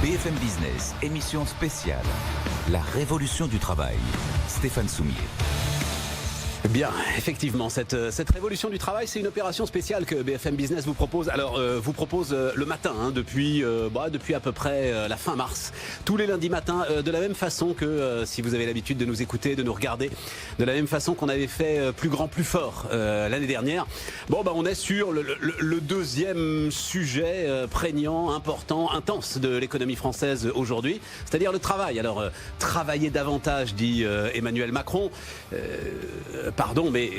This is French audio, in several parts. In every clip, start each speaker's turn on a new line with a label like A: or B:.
A: BFM Business, émission spéciale. La révolution du travail. Stéphane Soumier.
B: Bien, effectivement, cette révolution du travail, c'est une opération spéciale que BFM Business vous propose. Alors, vous propose le matin, depuis à peu près la fin mars, tous les lundis matins, de la même façon que si vous avez l'habitude de nous écouter, de nous regarder, de la même façon qu'on avait fait plus grand, plus fort l'année dernière. On est sur le deuxième sujet prégnant, important, intense de l'économie française aujourd'hui, c'est-à-dire le travail. Alors, travailler davantage, dit Emmanuel Macron. Pardon, mais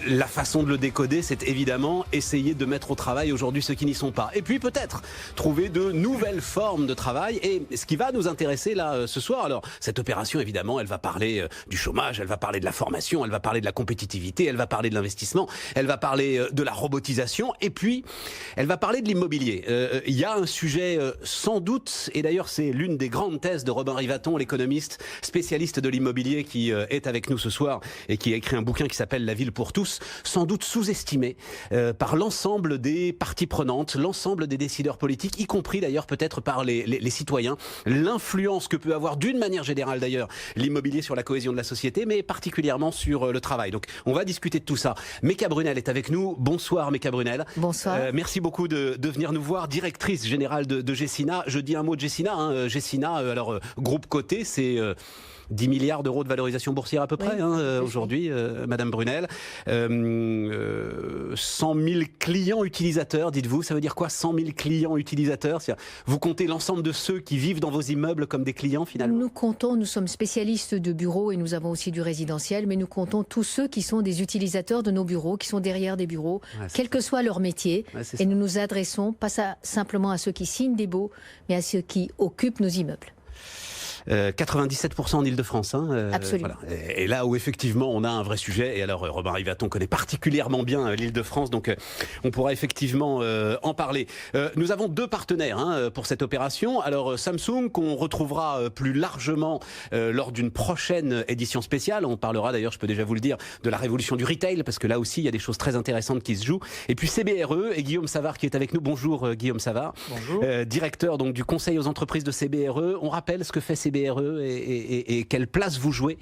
B: la façon de le décoder, c'est évidemment essayer de mettre au travail aujourd'hui ceux qui n'y sont pas. Et puis peut-être trouver de nouvelles formes de travail. Et ce qui va nous intéresser là ce soir, alors cette opération évidemment, elle va parler du chômage, elle va parler de la formation, elle va parler de la compétitivité, elle va parler de l'investissement, elle va parler de la robotisation et puis elle va parler de l'immobilier. Il y a un sujet sans doute, et d'ailleurs c'est l'une des grandes thèses de Robin Rivaton, l'économiste spécialiste de l'immobilier qui est avec nous ce soir et qui a écrit un bouquin qui s'appelle La ville pour tous, sans doute sous-estimé par l'ensemble des parties prenantes, l'ensemble des décideurs politiques, y compris d'ailleurs peut-être par les citoyens, l'influence que peut avoir d'une manière générale d'ailleurs l'immobilier sur la cohésion de la société, mais particulièrement sur le travail. Donc on va discuter de tout ça. Méka Brunel est avec nous. Bonsoir Méka Brunel.
C: Bonsoir.
B: Merci beaucoup de venir nous voir, directrice générale de Gecina. Je dis un mot de Gecina. Gecina, alors groupe coté, c'est 10 milliards d'euros de valorisation boursière à peu près aujourd'hui, Madame Brunel. 100 000 clients utilisateurs, dites-vous, ça veut dire quoi 100 000 clients utilisateurs? Vous comptez l'ensemble de ceux qui vivent dans vos immeubles comme des clients finalement?
C: Nous sommes spécialistes de bureaux et nous avons aussi du résidentiel, mais nous comptons tous ceux qui sont des utilisateurs de nos bureaux, qui sont derrière des bureaux, quel que soit leur métier. Et nous nous adressons pas simplement à ceux qui signent des baux, mais à ceux qui occupent nos immeubles.
B: 97% en Ile-de-France.
C: Absolument.
B: Voilà. Et là où effectivement on a un vrai sujet, et alors Robin Rivaton connaît particulièrement bien l'Ile-de-France, donc on pourra effectivement en parler. Nous avons deux partenaires pour cette opération. Alors Samsung, qu'on retrouvera plus largement lors d'une prochaine édition spéciale. On parlera d'ailleurs, je peux déjà vous le dire, de la révolution du retail, parce que là aussi il y a des choses très intéressantes qui se jouent. Et puis CBRE et Guillaume Savard qui est avec nous. Bonjour Guillaume Savard.
D: Bonjour.
B: Directeur donc du conseil aux entreprises de CBRE. On rappelle ce que fait CBRE et quelle place vous jouez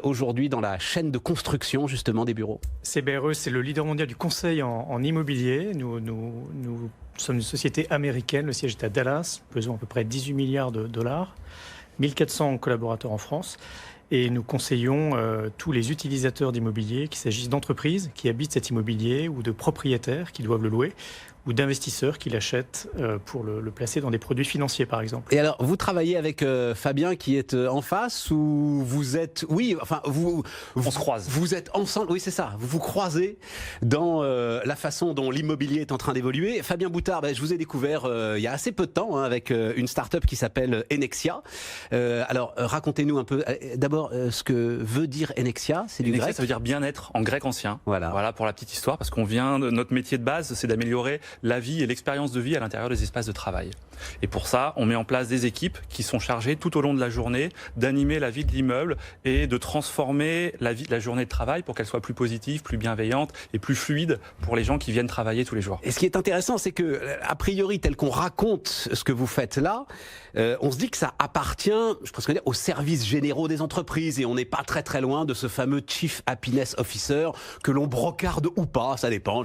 B: aujourd'hui dans la chaîne de construction justement des bureaux?
D: CBRE, c'est le leader mondial du conseil en immobilier. Nous sommes une société américaine, le siège est à Dallas, pesant à peu près 18 milliards de dollars, 1400 collaborateurs en France. Et nous conseillons tous les utilisateurs d'immobilier, qu'il s'agisse d'entreprises qui habitent cet immobilier ou de propriétaires qui doivent le louer, ou d'investisseurs qui l'achètent pour le placer dans des produits financiers, par exemple.
B: Et alors, vous travaillez avec Fabien qui est en face, ou vous êtes... Oui, enfin, on se croise. Vous êtes ensemble, oui c'est ça, vous vous croisez dans la façon dont l'immobilier est en train d'évoluer. Fabien Boutard, je vous ai découvert il y a assez peu de temps avec une start-up qui s'appelle Enexia. Alors, racontez-nous un peu, d'abord, ce que veut dire Enexia, c'est du grec.
E: Ça veut dire bien-être en grec ancien.
B: Voilà
E: pour la petite histoire, parce qu'on vient, notre métier de base, c'est d'améliorer la vie et l'expérience de vie à l'intérieur des espaces de travail. Et pour ça, on met en place des équipes qui sont chargées tout au long de la journée d'animer la vie de l'immeuble et de transformer la journée de travail pour qu'elle soit plus positive, plus bienveillante et plus fluide pour les gens qui viennent travailler tous les jours.
B: Et ce qui est intéressant, c'est que, a priori, tel qu'on raconte ce que vous faites là, on se dit que ça appartient, je pense qu'on dire, aux services généraux des entreprises, et on n'est pas très très loin de ce fameux Chief Happiness Officer que l'on brocarde ou pas, ça dépend.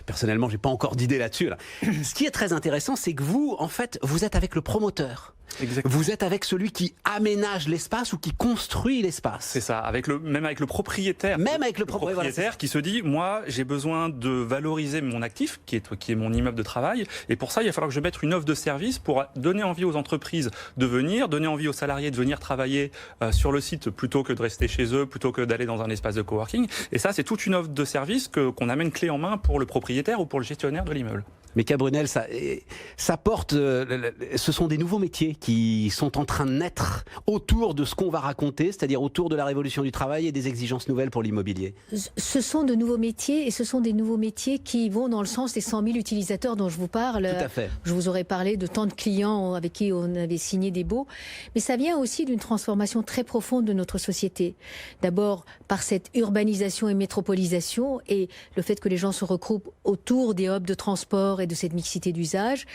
B: Personnellement, j'ai pas encore d'idée là-dessus. Ce qui est très intéressant, c'est que vous, en fait, vous êtes avec le promoteur.
E: Exactement.
B: Vous êtes avec celui qui aménage l'espace ou qui construit l'espace.
E: C'est ça, même avec le propriétaire.
B: Même avec le
E: propriétaire
B: voilà,
E: qui se dit, moi, j'ai besoin de valoriser mon actif, qui est mon immeuble de travail. Et pour ça, il va falloir que je mette une offre de service pour donner envie aux entreprises de venir, donner envie aux salariés de venir travailler sur le site plutôt que de rester chez eux, plutôt que d'aller dans un espace de coworking. Et ça, c'est toute une offre de service qu'on amène clé en main pour le propriétaire ou pour le gestionnaire de l'immeuble.
B: Méka Brunel, ça porte, ce sont des nouveaux métiers qui sont en train de naître autour de ce qu'on va raconter, c'est-à-dire autour de la révolution du travail et des exigences nouvelles pour l'immobilier.
C: Ce sont de nouveaux métiers, et ce sont des nouveaux métiers qui vont dans le sens des 100 000 utilisateurs dont je vous parle.
B: Tout à fait.
C: Je vous aurais parlé de tant de clients avec qui on avait signé des baux, mais ça vient aussi d'une transformation très profonde de notre société. D'abord par cette urbanisation et métropolisation, et le fait que les gens se regroupent autour des hubs de transport et de cette mixité d'usage.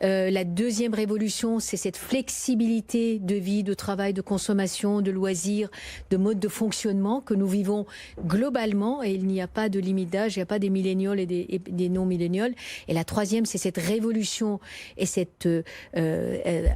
C: La deuxième révolution, c'est cette flexibilité de vie, de travail, de consommation, de loisirs, de mode de fonctionnement que nous vivons globalement, et il n'y a pas de limite d'âge, il n'y a pas des millénials et des non-millénials. Et la troisième, c'est cette révolution et cette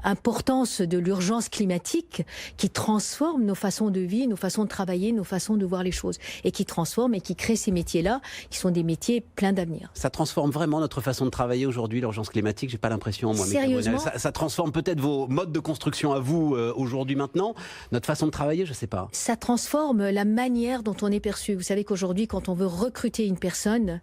C: importance de l'urgence climatique qui transforme nos façons de vie, nos façons de travailler, nos façons de voir les choses, et qui transforme et qui crée ces métiers-là, qui sont des métiers pleins d'avenir.
B: Ça transforme vraiment notre façon de travailler aujourd'hui, l'urgence climatique? J'ai pas l'impression, moi.
C: Sérieusement,
B: ça transforme peut-être vos modes de construction à vous aujourd'hui, maintenant. Notre façon de travailler, je sais pas.
C: Ça transforme la manière dont on est perçu. Vous savez qu'aujourd'hui, quand on veut recruter une personne,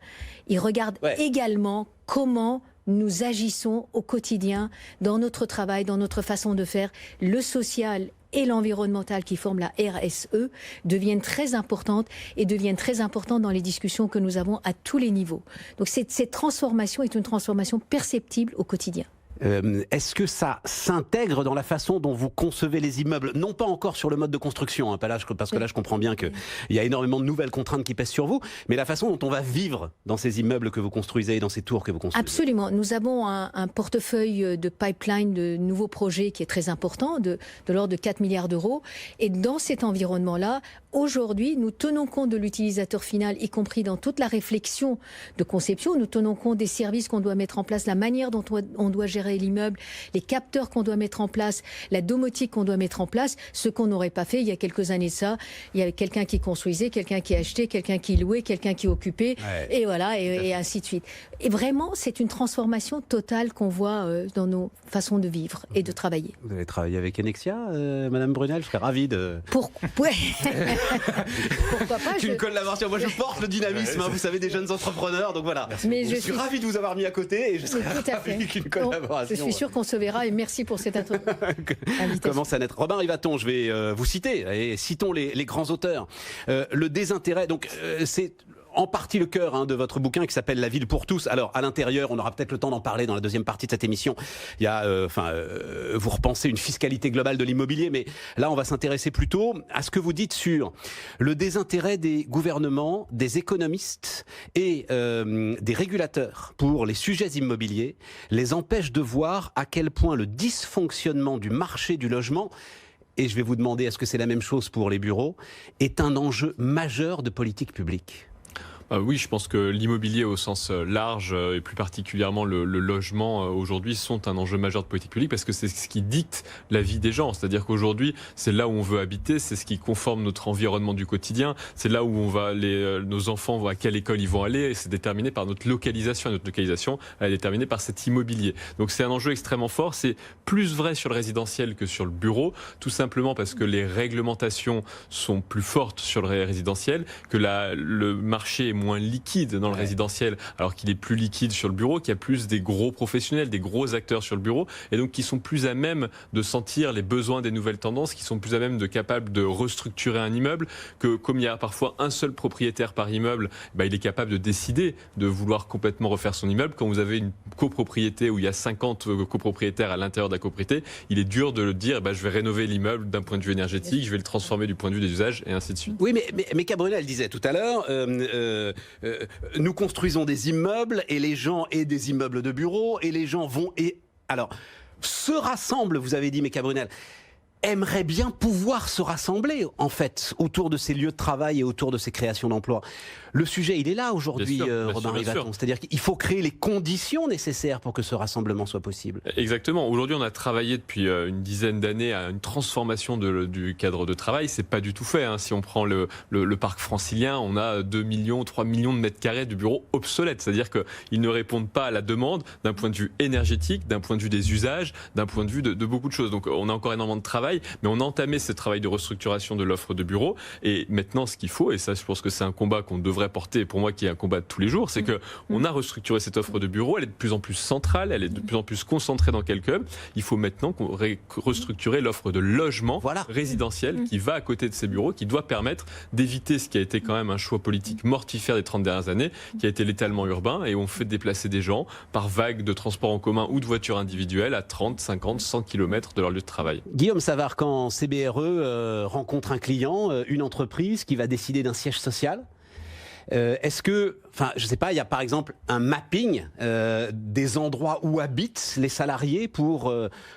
C: il regarde également comment nous agissons au quotidien, dans notre travail, dans notre façon de faire. Le social et l'environnemental qui forment la RSE deviennent très importantes et deviennent très importantes dans les discussions que nous avons à tous les niveaux. Donc cette transformation est une transformation perceptible au quotidien.
B: Est-ce que ça s'intègre dans la façon dont vous concevez les immeubles? Non pas encore sur le mode de construction, hein, parce que là je comprends bien qu'il y a énormément de nouvelles contraintes qui pèsent sur vous, mais la façon dont on va vivre dans ces immeubles que vous construisez et dans ces tours que vous construisez.
C: Absolument. Nous avons un portefeuille de pipeline de nouveaux projets qui est très important, de l'ordre de 4 milliards d'euros. Et dans cet environnement-là, aujourd'hui, nous tenons compte de l'utilisateur final, y compris dans toute la réflexion de conception. Nous tenons compte des services qu'on doit mettre en place, la manière dont on doit gérer l'immeuble, les capteurs qu'on doit mettre en place, la domotique qu'on doit mettre en place, ce qu'on n'aurait pas fait il y a quelques années de ça. Il y avait quelqu'un qui construisait, quelqu'un qui achetait, quelqu'un qui louait, quelqu'un qui occupait, et voilà, et ainsi de suite. Et vraiment, c'est une transformation totale qu'on voit dans nos façons de vivre et de travailler.
B: Vous allez travailler avec Enexia, Madame Brunel? Je serais ravi de...
C: Pourquoi pas?
B: Une collaboration. Moi, je porte le dynamisme, hein, vous savez, des jeunes entrepreneurs, donc voilà.
C: Mais
B: je suis ravi de vous avoir mis à côté et je serais ravi qu'une collaboration...
C: Je suis sûr qu'on se verra et merci pour cette invitation.
B: Commence à naître. Robin Rivaton, je vais vous citer, et citons les grands auteurs. Le désintérêt, donc c'est en partie le cœur de votre bouquin qui s'appelle La ville pour tous. Alors à l'intérieur, on aura peut-être le temps d'en parler dans la deuxième partie de cette émission. Il y a, vous repensez une fiscalité globale de l'immobilier, mais là on va s'intéresser plutôt à ce que vous dites sur le désintérêt des gouvernements, des économistes et des régulateurs pour les sujets immobiliers les empêche de voir à quel point le dysfonctionnement du marché du logement, et je vais vous demander est-ce que c'est la même chose pour les bureaux, est un enjeu majeur de politique publique.
F: Oui, je pense que l'immobilier au sens large et plus particulièrement le logement aujourd'hui sont un enjeu majeur de politique publique parce que c'est ce qui dicte la vie des gens. C'est-à-dire qu'aujourd'hui, c'est là où on veut habiter, c'est ce qui conforme notre environnement du quotidien, c'est là où on va nos enfants, à quelle école ils vont aller, et c'est déterminé par notre localisation. Et notre localisation, elle est déterminée par cet immobilier. Donc c'est un enjeu extrêmement fort. C'est plus vrai sur le résidentiel que sur le bureau, tout simplement parce que les réglementations sont plus fortes sur le résidentiel, que le marché est moins liquide dans le résidentiel, alors qu'il est plus liquide sur le bureau, qu'il y a plus des gros professionnels, des gros acteurs sur le bureau, et donc qui sont plus à même de sentir les besoins des nouvelles tendances, qui sont plus à même capables de restructurer un immeuble, que comme il y a parfois un seul propriétaire par immeuble, il est capable de décider de vouloir complètement refaire son immeuble. Quand vous avez une copropriété où il y a 50 copropriétaires à l'intérieur de la copropriété, il est dur de le dire, je vais rénover l'immeuble d'un point de vue énergétique, je vais le transformer du point de vue des usages, et ainsi de suite.
B: Oui, mais Cabrunel disait tout à l'heure, nous construisons des immeubles et les gens et des immeubles de bureaux et les gens vont alors se rassemblent, vous avez dit, mais Cabrunel aimerait bien pouvoir se rassembler en fait autour de ces lieux de travail et autour de ces créations d'emplois. Le sujet, il est là aujourd'hui, Robin Rivaton. C'est-à-dire qu'il faut créer les conditions nécessaires pour que ce rassemblement soit possible.
F: Exactement. Aujourd'hui, on a travaillé depuis une dizaine d'années à une transformation du cadre de travail. C'est pas du tout fait. Si on prend le parc francilien, on a 2 millions, 3 millions de mètres carrés de bureaux obsolètes. C'est-à-dire qu'ils ne répondent pas à la demande d'un point de vue énergétique, d'un point de vue des usages, d'un point de vue de beaucoup de choses. Donc, on a encore énormément de travail, mais on a entamé ce travail de restructuration de l'offre de bureaux. Et maintenant, ce qu'il faut, et ça, je pense que c'est un combat qu'on devrait porter, pour moi qui est un combat de tous les jours, c'est qu'on a restructuré cette offre de bureaux, elle est de plus en plus centrale, elle est de plus en plus concentrée dans quelques hubs. Il faut maintenant restructurer l'offre de logement résidentiel qui va à côté de ces bureaux, qui doit permettre d'éviter ce qui a été quand même un choix politique mortifère des 30 dernières années, qui a été l'étalement urbain, et on fait déplacer des gens par vagues de transports en commun ou de voitures individuelles à 30, 50, 100 km de leur lieu de travail.
B: Guillaume Savard, quand CBRE rencontre un client, une entreprise qui va décider d'un siège social, Est-ce que, enfin, je sais pas, il y a par exemple un mapping des endroits où habitent les salariés pour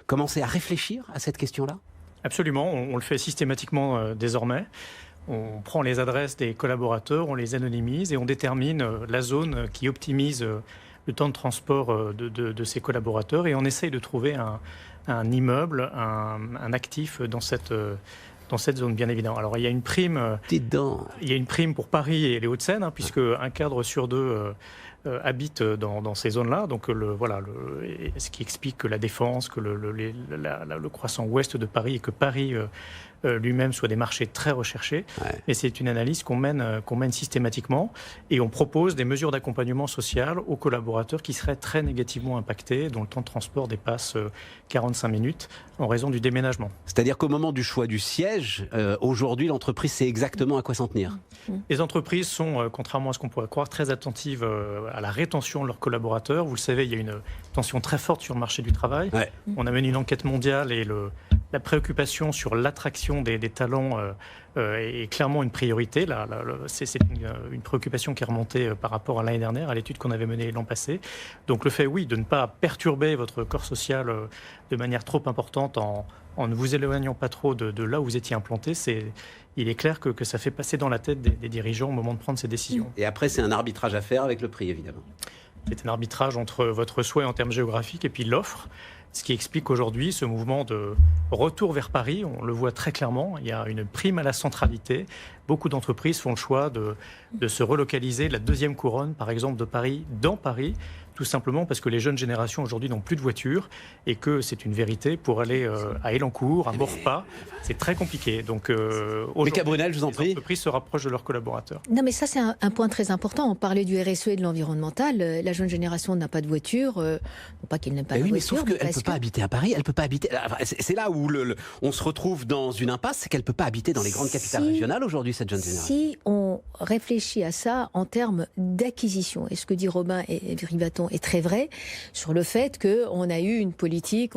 B: commencer à réfléchir à cette question-là?
D: Absolument, on le fait systématiquement désormais. On prend les adresses des collaborateurs, on les anonymise et on détermine la zone qui optimise le temps de transport de ces collaborateurs et on essaye de trouver un immeuble, un actif dans cette zone, bien évidemment. Alors, il y a une prime, pour Paris et les Hauts-de-Seine, puisque un cadre sur deux habite dans ces zones-là. Donc, ce qui explique que la Défense, que le croissant ouest de Paris et que Paris lui-même soit des marchés très recherchés. Ouais. Et c'est une analyse qu'on mène systématiquement et on propose des mesures d'accompagnement social aux collaborateurs qui seraient très négativement impactés, dont le temps de transport dépasse 45 minutes en raison du déménagement.
B: C'est-à-dire qu'au moment du choix du siège, aujourd'hui, l'entreprise sait exactement à quoi s'en tenir.
D: Les entreprises sont, contrairement à ce qu'on pourrait croire, très attentives à la rétention de leurs collaborateurs. Vous le savez, il y a une tension très forte sur le marché du travail. Ouais. On a mené une enquête mondiale et la préoccupation sur l'attraction des talents est clairement une priorité. C'est une préoccupation qui est remontée par rapport à l'année dernière, à l'étude qu'on avait menée l'an passé. Donc le fait, oui, de ne pas perturber votre corps social de manière trop importante en ne vous éloignant pas trop de là où vous étiez implanté, il est clair que ça fait passer dans la tête des dirigeants au moment de prendre ces décisions.
B: Et après, c'est un arbitrage à faire avec le prix, évidemment.
D: C'est un arbitrage entre votre souhait en termes géographiques et puis l'offre. Ce qui explique aujourd'hui ce mouvement de retour vers Paris. On le voit très clairement, il y a une prime à la centralité. Beaucoup d'entreprises font le choix de se relocaliser de la deuxième couronne, par exemple de Paris, dans Paris, tout simplement parce que les jeunes générations aujourd'hui n'ont plus de voiture et que c'est une vérité pour aller à Elancourt, à Maurepas, c'est très compliqué. Donc aujourd'hui,
B: Brunel, je vous en prie.
D: Les entreprises se rapprochent de leurs collaborateurs.
C: Non, mais ça c'est un point très important. On parlait du RSE et de l'environnemental. La jeune génération n'a pas de voiture, non pas qu'elle n'aime pas la voiture.
B: Mais sauf qu'elle ne peut pas habiter à Paris. Elle peut pas habiter. C'est là où on se retrouve dans une impasse, c'est qu'elle ne peut pas habiter dans les grandes capitales régionales aujourd'hui, cette jeune génération.
C: Si on réfléchit à ça en termes d'acquisition, et ce que dit Robin et Ribaton est très vrai, sur le fait qu'on a eu une politique,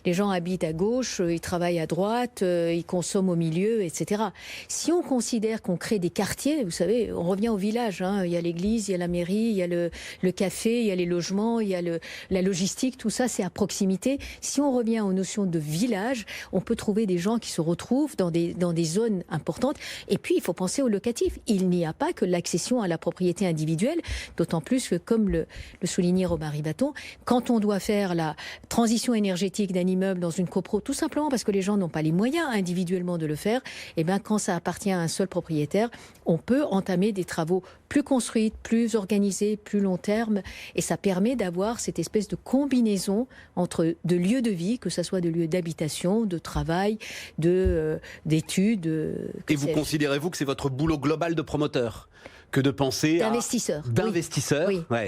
C: les gens habitent à gauche, ils travaillent à droite, ils consomment au milieu, etc. Si on considère qu'on crée des quartiers, vous savez, on revient au village, il y a l'église, il y a la mairie, il y a le café, il y a les logements, il y a la logistique, tout ça c'est à proximité. Si on revient aux notions de village, on peut trouver des gens qui se retrouvent dans des zones importantes. Et puis il faut penser au locatif. Il n'y a pas que l'accession à la propriété individuelle, d'autant plus que, comme le soulignait Robin Ribaton, quand on doit faire la transition énergétique d'un immeuble dans une copro, tout simplement parce que les gens n'ont pas les moyens individuellement de le faire, et bien quand ça appartient à un seul propriétaire, on peut entamer des travaux plus construits, plus organisés, plus long terme, et ça permet d'avoir cette espèce de combinaison entre de lieux de vie, que ce soit de lieux d'habitation, de travail, d'études.
B: Et vous considérez-vous que c'est votre boulot global de promoteur que de penser
C: d'investisseurs,
B: oui.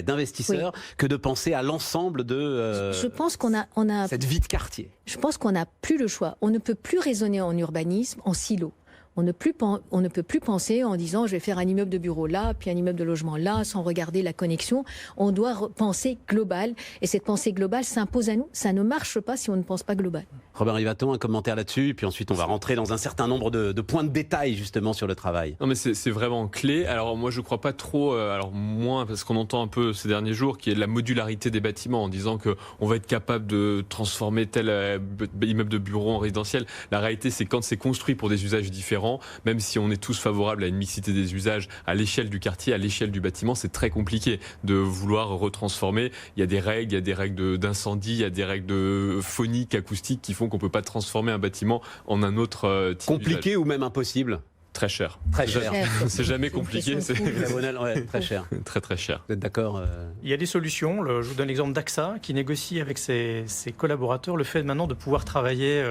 B: D'investisseurs, oui. Que de penser à l'ensemble de
C: je pense qu'on a
B: cette vie de quartier.
C: Je pense qu'on n'a plus le choix. On ne peut plus raisonner en urbanisme en silo. On ne peut plus penser en disant je vais faire un immeuble de bureau là, puis un immeuble de logement là, sans regarder la connexion. On doit penser global, et cette pensée globale s'impose à nous. Ça ne marche pas si on ne pense pas global.
B: Robin Ribaton, un commentaire là-dessus, et puis ensuite on va rentrer dans un certain nombre de points de détail justement sur le travail.
F: Non mais c'est vraiment clé. Alors moi je crois pas trop, alors moins parce qu'on entend un peu ces derniers jours, qui est la modularité des bâtiments en disant qu'on va être capable de transformer tel immeuble de bureau en résidentiel. La réalité c'est quand c'est construit pour des usages différents, même si on est tous favorables à une mixité des usages à l'échelle du quartier, à l'échelle du bâtiment, c'est très compliqué de vouloir retransformer. Il y a des règles d'incendie, il y a des règles de phonique, acoustique qui font qu'on ne peut pas transformer un bâtiment en un autre type
B: compliqué ou même impossible.
F: Très cher.
B: Très cher.
F: C'est jamais compliqué.
B: Ouais, très cher.
F: Très très cher.
B: Vous êtes d'accord
D: Il y a des solutions. Je vous donne l'exemple d'AXA qui négocie avec ses collaborateurs le fait maintenant de pouvoir travailler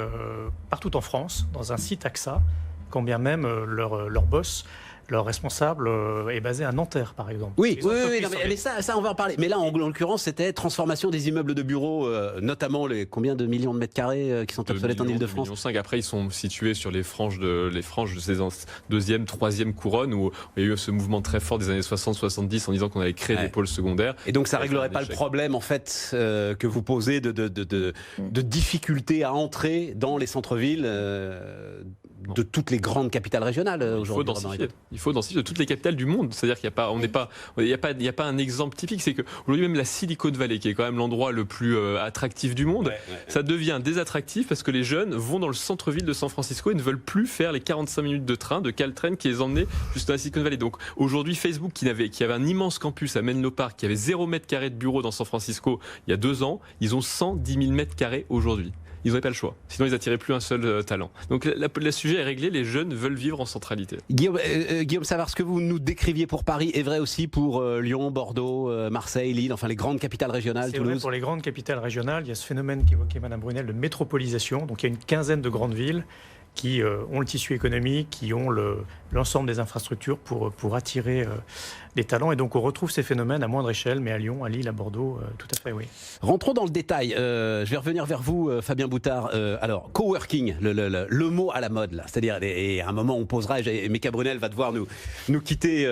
D: partout en France, dans un site AXA, quand bien même leur boss, leur responsable est basé à Nanterre, par exemple.
B: Oui, mais ça, on va en parler. Mais là, en l'occurrence, c'était transformation des immeubles de bureaux, notamment combien de millions de mètres carrés qui sont obsolètes en Ile-de-France.
F: 1,5 million. Après, ils sont situés sur les franges de ces deuxième, troisième couronne, où il y a eu ce mouvement très fort des années 60-70 en disant qu'on allait créer des pôles secondaires.
B: Et donc, ça réglerait pas le problème, en fait, que vous posez de difficultés à entrer dans les centres-villes de toutes les grandes capitales régionales aujourd'hui.
F: Il faut densifier de toutes les capitales du monde. C'est-à-dire qu'il n'y a pas un exemple typique. C'est qu'aujourd'hui, même la Silicon Valley, qui est quand même l'endroit le plus attractif du monde, ça devient désattractif parce que les jeunes vont dans le centre-ville de San Francisco et ne veulent plus faire les 45 minutes de train de Caltrain qui les emmenait juste dans la Silicon Valley. Donc aujourd'hui, Facebook, qui avait un immense campus à Menlo Park, qui avait 0 mètre carré de bureau dans San Francisco il y a 2 ans, ils ont 110 000 mètres carrés aujourd'hui. Ils n'avaient pas le choix. Sinon, ils n'attiraient plus un seul talent. Donc, le sujet est réglé. Les jeunes veulent vivre en centralité.
B: Guillaume Savard, ce que vous nous décriviez pour Paris est vrai aussi pour Lyon, Bordeaux, Marseille, Lille, enfin les grandes capitales régionales,
D: C'est
B: Toulouse.
D: vrai pour les grandes capitales régionales. Il y a ce phénomène qu'évoquait Mme Brunel de métropolisation. Donc, il y a une quinzaine de grandes villes qui ont le tissu économique, qui ont l'ensemble des infrastructures pour attirer les talents. Et donc, on retrouve ces phénomènes à moindre échelle, mais à Lyon, à Lille, à Bordeaux, tout à fait, oui.
B: Rentrons dans le détail. Je vais revenir vers vous, Fabien Boutard. Alors, coworking, le mot à la mode, là. C'est-à-dire, et à un moment, on posera, et Meka Brunel va devoir nous quitter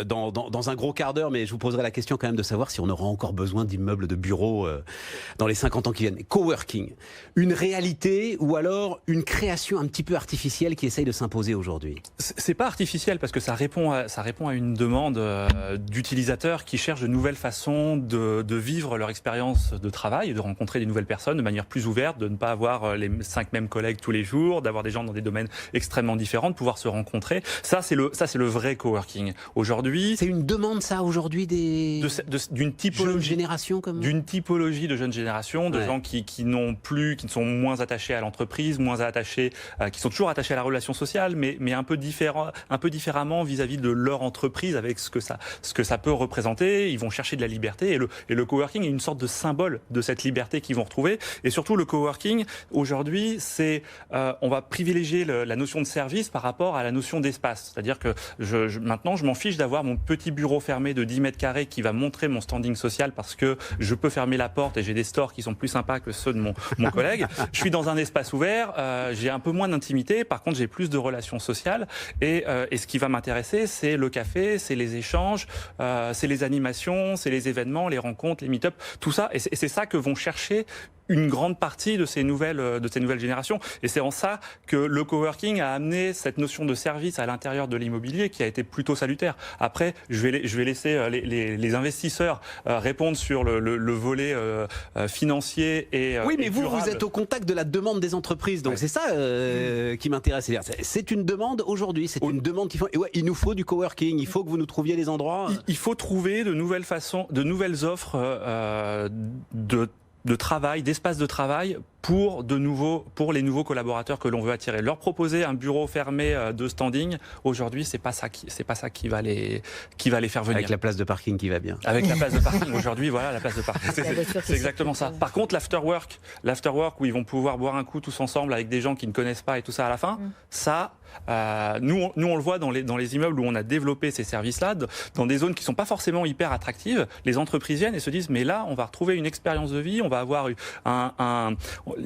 B: dans un gros quart d'heure, mais je vous poserai la question quand même de savoir si on aura encore besoin d'immeubles de bureaux dans les 50 ans qui viennent. Coworking, une réalité ou alors une création un petit peu artificielle qui essaye de s'imposer aujourd'hui?
E: C'est pas artificiel parce que ça répond à une demande d'utilisateurs qui cherchent de nouvelles façons de vivre leur expérience de travail et de rencontrer des nouvelles personnes de manière plus ouverte, de ne pas avoir les 5 mêmes collègues tous les jours, d'avoir des gens dans des domaines extrêmement différents, de pouvoir se rencontrer. Ça, c'est le vrai coworking. Aujourd'hui,
B: c'est une demande, ça, aujourd'hui,
E: d'une typologie
B: jeunes générations comme...
E: D'une typologie de jeunes générations, de gens qui sont moins attachés à l'entreprise, moins attachés, qui sont toujours attachés à la relation sociale, mais un peu différemment vis-à-vis de leur entreprise avec ce que ça peut représenter. Ils vont chercher de la liberté et le coworking est une sorte de symbole de cette liberté qu'ils vont retrouver. Et surtout, le coworking, aujourd'hui, on va privilégier la notion de service par rapport à la notion d'espace. C'est-à-dire que maintenant, je m'en fiche d'avoir mon petit bureau fermé de 10 mètres carrés qui va montrer mon standing social parce que je peux fermer la porte et j'ai des stores qui sont plus sympas que ceux de mon collègue. Je suis dans un espace ouvert, j'ai un peu moins d'intimité, par contre j'ai plus de relations sociales et ce qui va m'intéresser, c'est le café, c'est les échanges, c'est les animations, c'est les événements, les rencontres, les meet-up, tout ça, et c'est ça que vont chercher une grande partie de ces nouvelles générations. Et c'est en ça que le coworking a amené cette notion de service à l'intérieur de l'immobilier qui a été plutôt salutaire. Après, je vais laisser les investisseurs répondre sur le volet financier et
B: oui, mais
E: et
B: vous
E: durable.
B: êtes au contact de la demande des entreprises, donc c'est ça qui m'intéresse. C'est une demande aujourd'hui, c'est une demande qui fait. Ouais, il nous faut du coworking, il faut que vous nous trouviez des endroits.
E: Il faut trouver de nouvelles façons, de nouvelles offres de travail, d'espace de travail pour les nouveaux collaborateurs que l'on veut attirer. Leur proposer un bureau fermé de standing, aujourd'hui, c'est pas ça qui va les faire venir.
B: Avec la place de parking qui va bien.
E: Avec la place de parking, aujourd'hui, voilà, la place de parking. C'est exactement ça. Par contre, l'afterwork où ils vont pouvoir boire un coup tous ensemble avec des gens qui ne connaissent pas et tout ça à la fin, ça, nous on le voit dans les immeubles où on a développé ces services-là, dans des zones qui sont pas forcément hyper attractives, les entreprises viennent et se disent mais là on va retrouver une expérience de vie, on va avoir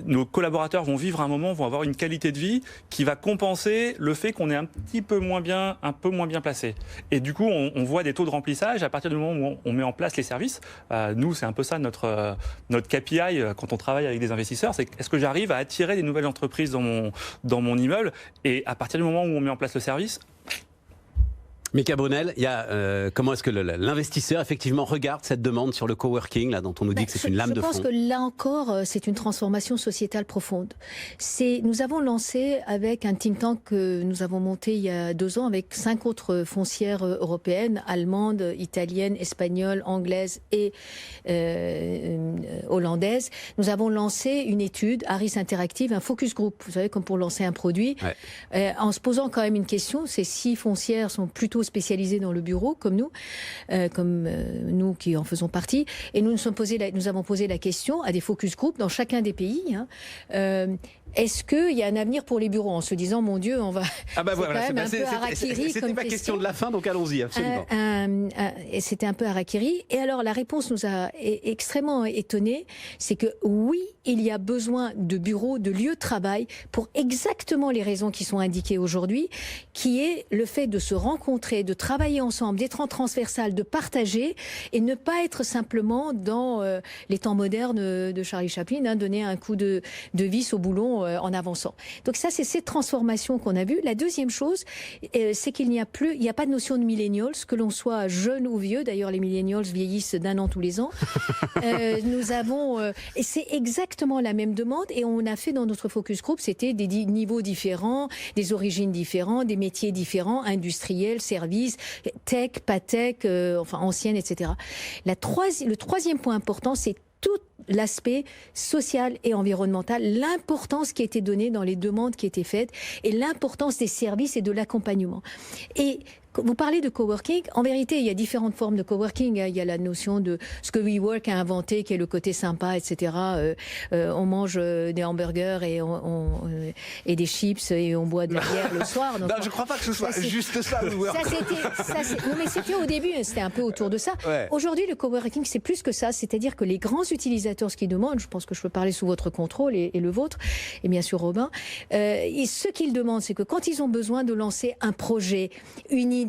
E: nos collaborateurs vont vivre un moment, vont avoir une qualité de vie qui va compenser le fait qu'on est un peu moins bien placé. Et du coup on voit des taux de remplissage à partir du moment où on met en place les services. Nous c'est un peu ça notre KPI quand on travaille avec des investisseurs, c'est est-ce que j'arrive à attirer des nouvelles entreprises dans mon immeuble, et à partir du moment où on met en place le service.
B: Meka Brunel, il y a comment est-ce que l'investisseur effectivement regarde cette demande sur le coworking là dont on nous dit que c'est une lame de fond?
C: Je pense que là encore, c'est une transformation sociétale profonde. Nous avons lancé avec un think tank que nous avons monté il y a 2 ans avec 5 autres foncières européennes, allemandes, italiennes, espagnoles, anglaises et hollandaises. Nous avons lancé une étude, Harris Interactive, un focus group, vous savez, comme pour lancer un produit, en se posant quand même une question, ces 6 foncières sont plutôt spécialisés dans le bureau, comme nous qui en faisons partie. Et nous avons posé la question à des focus group dans chacun des pays. Est-ce qu'il y a un avenir pour les bureaux, en se disant, mon Dieu, on va...
B: Ah bah voilà,
C: c'était
B: ma question de la fin, donc allons-y, absolument.
C: C'était un peu harakiri. Et alors, la réponse nous a extrêmement étonnés. C'est que oui, il y a besoin de bureaux, de lieux de travail, pour exactement les raisons qui sont indiquées aujourd'hui, qui est le fait de se rencontrer, de travailler ensemble, d'être en transversal, de partager, et ne pas être simplement dans les temps modernes de Charlie Chaplin, donner un coup de vis au boulon en avançant. Donc ça, c'est cette transformation qu'on a vue. La deuxième chose, c'est qu'il n'y a pas de notion de millennials, que l'on soit jeune ou vieux. D'ailleurs, les millennials vieillissent d'1 an tous les ans. Nous avons, et c'est exactement la même demande. Et on a fait dans notre focus group, c'était des niveaux différents, des origines différentes, des métiers différents, industriels, services, tech, pas tech, enfin ancienne, etc. Le troisième point important, c'est tout l'aspect social et environnemental, l'importance qui a été donnée dans les demandes qui étaient faites et l'importance des services et de l'accompagnement. Et vous parlez de coworking. En vérité, il y a différentes formes de coworking. Il y a la notion de ce que WeWork a inventé, qui est le côté sympa, etc. On mange des hamburgers et des chips et on boit de la bière le soir. Donc,
B: non, je ne crois pas que ce soit juste ça, WeWork.
C: Non, mais c'était au début, c'était un peu autour de ça. Ouais. Aujourd'hui, le coworking, c'est plus que ça. C'est-à-dire que les grands utilisateurs, ce qu'ils demandent, je pense que je peux parler sous votre contrôle et le vôtre, et bien sûr Robin, et ce qu'ils demandent, c'est que quand ils ont besoin de lancer un projet, une idée,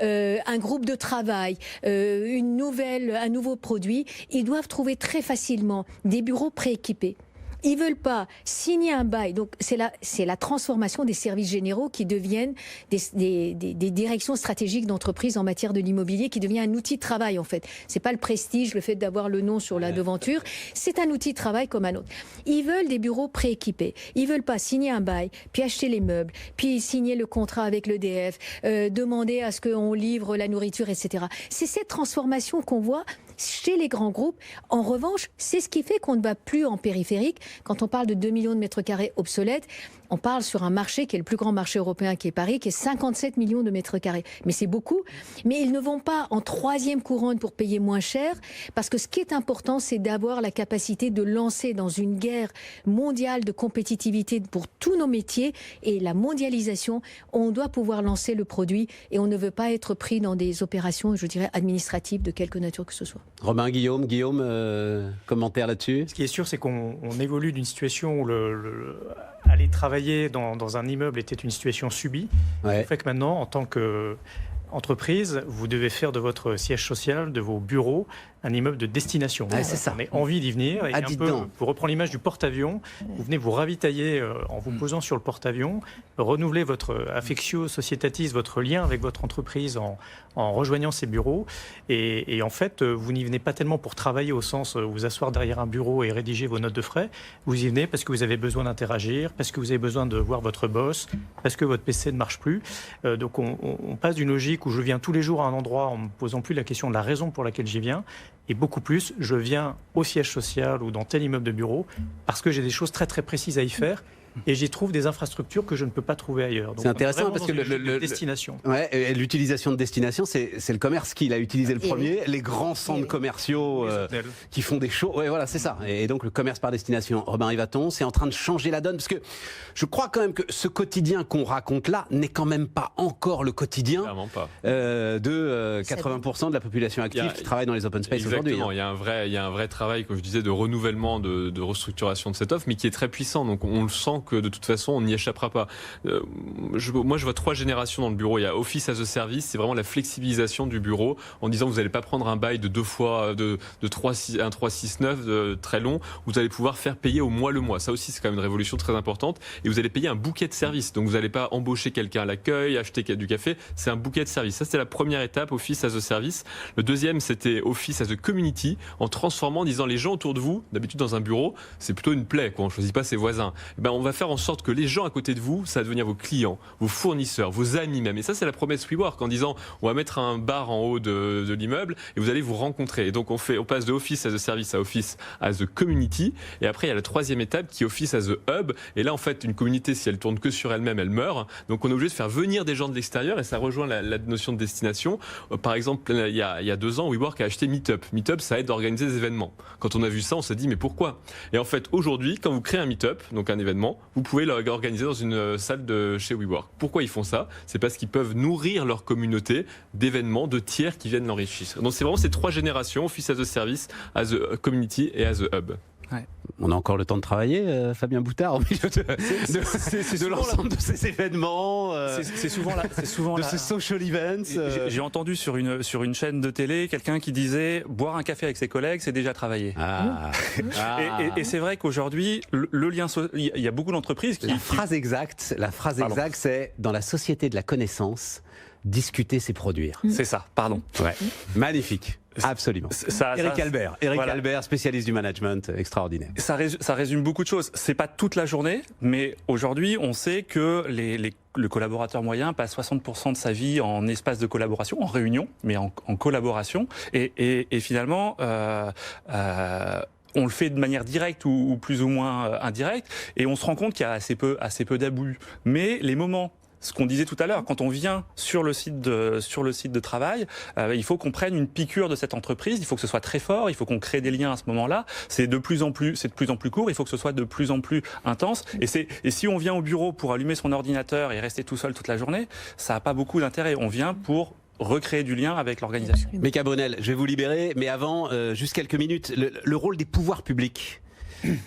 C: un groupe de travail, un nouveau produit, ils doivent trouver très facilement des bureaux prééquipés. Ils veulent pas signer un bail. Donc c'est la transformation des services généraux qui deviennent des directions stratégiques d'entreprise en matière de l'immobilier, qui devient un outil de travail en fait. C'est pas le prestige, le fait d'avoir le nom sur la devanture. C'est un outil de travail comme un autre. Ils veulent des bureaux prééquipés. Ils veulent pas signer un bail, puis acheter les meubles, puis signer le contrat avec l'EDF, demander à ce qu'on livre la nourriture, etc. C'est cette transformation qu'on voit chez les grands groupes. En revanche, c'est ce qui fait qu'on ne va plus en périphérique. Quand on parle de 2 millions de mètres carrés obsolètes, on parle sur un marché qui est le plus grand marché européen, qui est Paris, qui est 57 millions de mètres carrés. Mais c'est beaucoup. Mais ils ne vont pas en 3e couronne pour payer moins cher, parce que ce qui est important, c'est d'avoir la capacité de lancer dans une guerre mondiale de compétitivité pour tous nos métiers. Et la mondialisation, on doit pouvoir lancer le produit et on ne veut pas être pris dans des opérations, je dirais, administratives de quelque nature que ce soit.
B: Robin, Guillaume, commentaire là-dessus?
D: Ce qui est sûr, c'est qu'on évolue d'une situation où aller travailler dans un immeuble était une situation subie. Ouais. Ça fait que maintenant, en tant qu'entreprise, vous devez faire de votre siège social, de vos bureaux, un immeuble de destination.
B: Ah, c'est ça.
D: On a envie d'y venir. Et pour reprendre l'image du porte-avions, vous venez vous ravitailler en vous posant sur le porte-avions, renouveler votre affectio societatis, votre lien avec votre entreprise en rejoignant ces bureaux. Et en fait, vous n'y venez pas tellement pour travailler au sens vous asseoir derrière un bureau et rédiger vos notes de frais. Vous y venez parce que vous avez besoin d'interagir, parce que vous avez besoin de voir votre boss, parce que votre PC ne marche plus. Donc on passe d'une logique où je viens tous les jours à un endroit en ne me posant plus la question de la raison pour laquelle j'y viens, et beaucoup plus, je viens au siège social ou dans tel immeuble de bureau parce que j'ai des choses très très précises à y faire. Et j'y trouve des infrastructures que je ne peux pas trouver ailleurs.
B: C'est intéressant parce que l'utilisation de destination, c'est le commerce qui l'a utilisé le premier. Les grands centres commerciaux qui font des shows. Ouais, voilà, c'est ça. Et donc le commerce par destination, Robin Rivaton, c'est en train de changer la donne parce que je crois quand même que ce quotidien qu'on raconte là n'est quand même pas encore le quotidien de 80% de la population active qui travaille dans les open space aujourd'hui.
F: Exactement. Il y a un vrai travail, comme je disais, de renouvellement, de restructuration de cette offre, mais qui est très puissant. Donc on le sent que de toute façon on n'y échappera pas. Moi je vois 3 générations dans le bureau. Il y a Office as a Service, c'est vraiment la flexibilisation du bureau en disant vous n'allez pas prendre un bail de 2 fois de 3,69 très long, vous allez pouvoir faire payer au mois le mois. Ça aussi c'est quand même une révolution très importante, et vous allez payer un bouquet de services. Donc vous n'allez pas embaucher quelqu'un à l'accueil, acheter du café, c'est un bouquet de services. Ça c'était la première étape, Office as a Service. Le deuxième c'était Office as a Community, en transformant, en disant les gens autour de vous, d'habitude dans un bureau c'est plutôt une plaie, quoi. On ne choisit pas ses voisins. On va faire en sorte que les gens à côté de vous, ça va devenir vos clients, vos fournisseurs, vos amis même. Et ça, c'est la promesse WeWork, en disant on va mettre un bar en haut de l'immeuble et vous allez vous rencontrer. Et donc on passe de Office as a Service à Office as a Community. Et après, il y a la 3e étape qui est Office as a Hub. Et là, en fait, une communauté, si elle tourne que sur elle-même, elle meurt. Donc on est obligé de faire venir des gens de l'extérieur, et ça rejoint la notion de destination. Par exemple, il y a 2 ans, WeWork a acheté Meetup. Meetup, ça aide à organiser des événements. Quand on a vu ça, on s'est dit mais pourquoi? Et en fait, aujourd'hui, quand vous créez un Meetup, donc un événement, vous pouvez l'organiser dans une salle de chez WeWork. Pourquoi ils font ça? C'est parce qu'ils peuvent nourrir leur communauté d'événements, de tiers qui viennent l'enrichir. Donc c'est vraiment ces 3 générations, Office as a Service, as a Community et as a Hub.
E: Ouais.
B: On a encore le temps de travailler, Fabien Boutard, au milieu de l'ensemble de ces événements,
E: c'est souvent
B: de ces social events.
E: J'ai entendu sur une chaîne de télé quelqu'un qui disait boire un café avec ses collègues, c'est déjà travailler. Et c'est vrai qu'aujourd'hui, le lien, il y a beaucoup d'entreprises qui...
B: La phrase exacte, c'est dans la société de la connaissance, discuter, c'est produire.
E: C'est ça, pardon.
B: Ouais. Magnifique. Absolument. Eric Albert, spécialiste du management, extraordinaire.
E: Ça résume beaucoup de choses. C'est pas toute la journée, mais aujourd'hui, on sait que le collaborateur moyen passe 60% de sa vie en espace de collaboration, en réunion, mais en collaboration. Et finalement, on le fait de manière directe ou plus ou moins indirecte, et on se rend compte qu'il y a assez peu d'abus. Mais les moments, ce qu'on disait tout à l'heure, quand on vient sur le site de travail, il faut qu'on prenne une piqûre de cette entreprise, il faut que ce soit très fort, il faut qu'on crée des liens à ce moment-là. C'est de plus en plus court, il faut que ce soit de plus en plus intense. Et si on vient au bureau pour allumer son ordinateur et rester tout seul toute la journée, ça n'a pas beaucoup d'intérêt. On vient pour recréer du lien avec l'organisation.
B: Mecca Brunel, je vais vous libérer, mais avant, juste quelques minutes, le rôle des pouvoirs publics.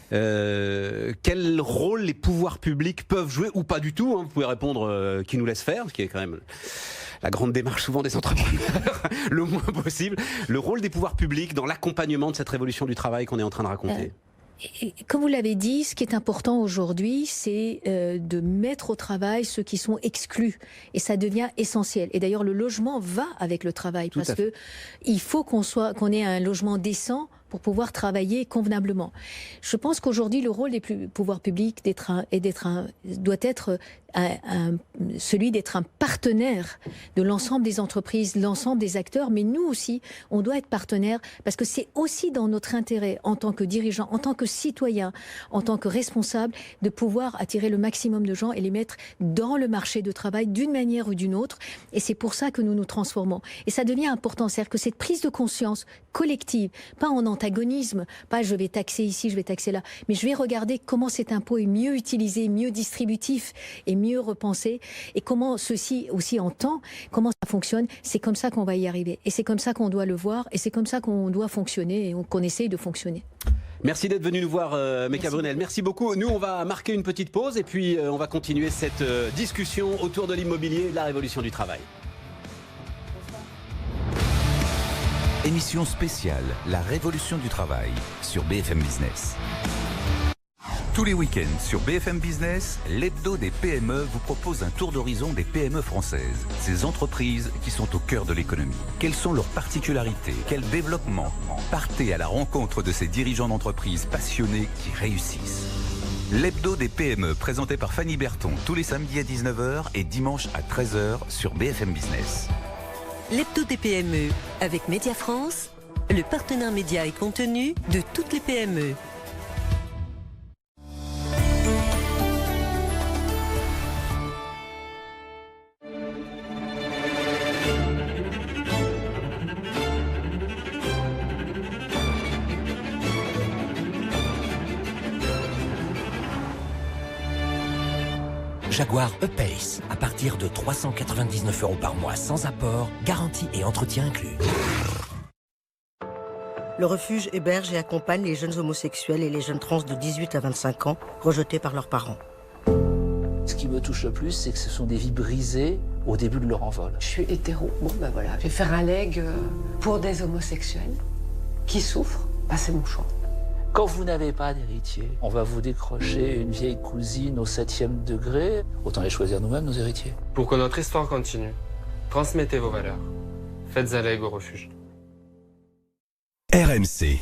B: Quel rôle les pouvoirs publics peuvent jouer ou pas du tout, hein, vous pouvez répondre qui nous laisse faire, ce qui est quand même la grande démarche souvent des entrepreneurs, le moins possible. Le rôle des pouvoirs publics dans l'accompagnement de cette révolution du travail qu'on est en train de raconter.
C: Comme vous l'avez dit, ce qui est important aujourd'hui, c'est de mettre au travail ceux qui sont exclus. Et ça devient essentiel. Et d'ailleurs, le logement va avec le travail. Parce que il faut qu'on ait un logement décent pour pouvoir travailler convenablement. Je pense qu'aujourd'hui, le rôle des pouvoirs publics doit être celui d'être un partenaire de l'ensemble des entreprises, l'ensemble des acteurs, mais nous aussi, on doit être partenaire parce que c'est aussi dans notre intérêt en tant que dirigeant, en tant que citoyen, en tant que responsable, de pouvoir attirer le maximum de gens et les mettre dans le marché de travail d'une manière ou d'une autre. Et c'est pour ça que nous nous transformons. Et ça devient important, c'est-à-dire que cette prise de conscience collective, pas en antagonisme, pas je vais taxer ici, je vais taxer là, mais je vais regarder comment cet impôt est mieux utilisé, mieux distributif et mieux repensé, et comment ceci aussi entend, comment ça fonctionne. C'est comme ça qu'on va y arriver. Et c'est comme ça qu'on doit le voir, et c'est comme ça qu'on doit fonctionner, et qu'on essaye de fonctionner.
B: Merci d'être venu nous voir, Mecca Brunel. Merci beaucoup. Nous, on va marquer une petite pause, et puis on va continuer cette discussion autour de l'immobilier et de la révolution du travail.
A: Émission spéciale, la révolution du travail, sur BFM Business. Tous les week-ends sur BFM Business, l'hebdo des PME vous propose un tour d'horizon des PME françaises, ces entreprises qui sont au cœur de l'économie. Quelles sont leurs particularités? Quel développement? Partez à la rencontre de ces dirigeants d'entreprises passionnés qui réussissent. L'hebdo des PME, présenté par Fanny Berton, tous les samedis à 19h et dimanche à 13h sur BFM Business.
G: L'hebdo des PME, avec Média France, le partenaire média et contenu de toutes les PME.
H: Jaguar E-Pace, à partir de 399 € par mois sans apport, garantie et entretien inclus.
I: Le refuge héberge et accompagne les jeunes homosexuels et les jeunes trans de 18 à 25 ans, rejetés par leurs parents.
J: Ce qui me touche le plus, c'est que ce sont des vies brisées au début de leur envol.
K: Je suis hétéro, bon ben voilà, je vais faire un leg pour des homosexuels qui souffrent, c'est mon choix.
J: Quand vous n'avez pas d'héritier, on va vous décrocher une vieille cousine au 7e degré. Autant les choisir nous-mêmes, nos héritiers.
L: Pour que notre histoire continue, transmettez vos valeurs. Faites un leg au refuge.
M: RMC.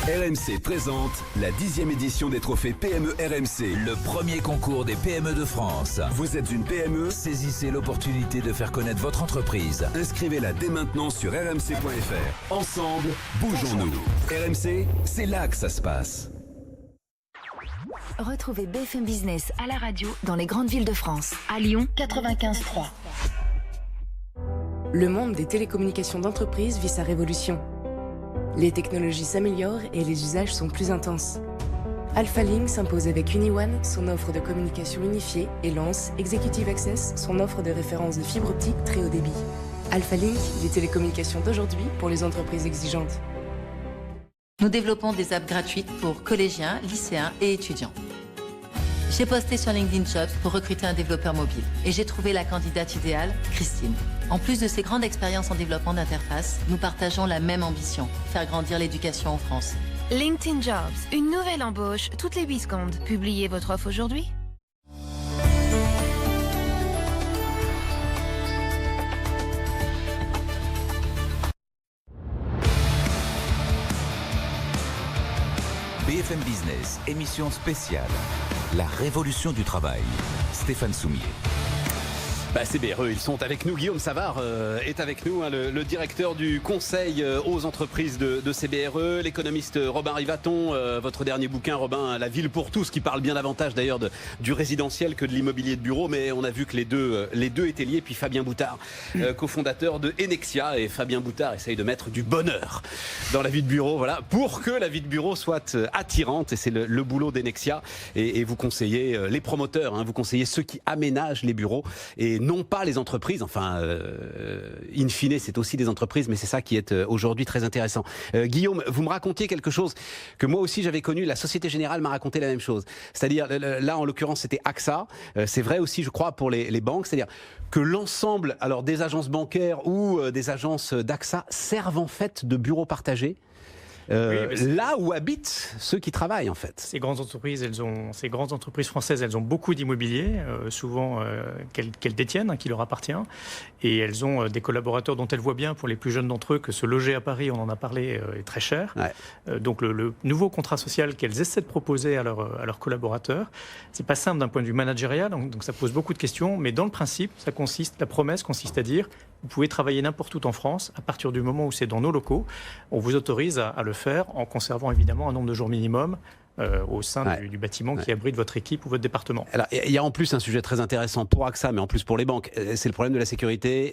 M: RMC présente la 10e édition des trophées PME RMC.
A: Le premier concours des PME de France.
M: Vous êtes une PME?
A: Saisissez l'opportunité de faire connaître votre entreprise.
M: Inscrivez-la dès maintenant sur rmc.fr. Ensemble, bougeons-nous. RMC, c'est là que ça se passe.
N: Retrouvez BFM Business à la radio dans les grandes villes de France. À Lyon, 95.3.
O: Le monde des télécommunications d'entreprise vit sa révolution. Les technologies s'améliorent et les usages sont plus intenses. Alpha Link s'impose avec UniOne, son offre de communication unifiée, et lance Executive Access, son offre de référence de fibre optique très haut débit. Alpha Link, les télécommunications d'aujourd'hui pour les entreprises exigeantes.
P: Nous développons des apps gratuites pour collégiens, lycéens et étudiants. J'ai posté sur LinkedIn Jobs pour recruter un développeur mobile et j'ai trouvé la candidate idéale, Christine. En plus de ses grandes expériences en développement d'interface, nous partageons la même ambition, faire grandir l'éducation en France.
Q: LinkedIn Jobs, une nouvelle embauche toutes les 8 secondes. Publiez votre offre aujourd'hui.
A: BFM Business, émission spéciale. La révolution du travail. Stéphane Soumier.
B: CBRE, ils sont avec nous. Guillaume Savard est avec nous, le directeur du conseil aux entreprises de CBRE, l'économiste Robin Rivaton, votre dernier bouquin, Robin, La ville pour tous, qui parle bien davantage d'ailleurs du résidentiel que de l'immobilier de bureau, mais on a vu que les deux étaient liés. Puis Fabien Boutard, cofondateur de Enexia, et Fabien Boutard essaye de mettre du bonheur dans la vie de bureau, voilà, pour que la vie de bureau soit attirante, et c'est le boulot d'Enexia. Et vous conseillez les promoteurs, vous conseillez ceux qui aménagent les bureaux, et non pas les entreprises, enfin, in fine, c'est aussi des entreprises, mais c'est ça qui est aujourd'hui très intéressant. Guillaume, vous me racontiez quelque chose que moi aussi j'avais connu, la Société Générale m'a raconté la même chose. C'est-à-dire, là en l'occurrence c'était AXA, c'est vrai aussi je crois pour les banques, c'est-à-dire que l'ensemble alors des agences bancaires ou des agences d'AXA servent en fait de bureaux partagés. Là où habitent ceux qui travaillent en fait.
D: Ces grandes entreprises françaises, elles ont beaucoup d'immobilier, souvent qu'elles détiennent, qui leur appartient, et elles ont des collaborateurs dont elles voient bien, pour les plus jeunes d'entre eux, que se loger à Paris, on en a parlé, est très cher. Ouais. Donc le nouveau contrat social qu'elles essaient de proposer à leurs collaborateurs, c'est pas simple d'un point de vue managérial, donc ça pose beaucoup de questions, mais dans le principe, la promesse consiste à dire: vous pouvez travailler n'importe où en France, à partir du moment où c'est dans nos locaux, on vous autorise à le faire en conservant évidemment un nombre de jours minimum au sein du bâtiment qui abrite votre équipe ou votre département.
B: Alors, il y a en plus un sujet très intéressant pour AXA, mais en plus pour les banques, c'est le problème de la sécurité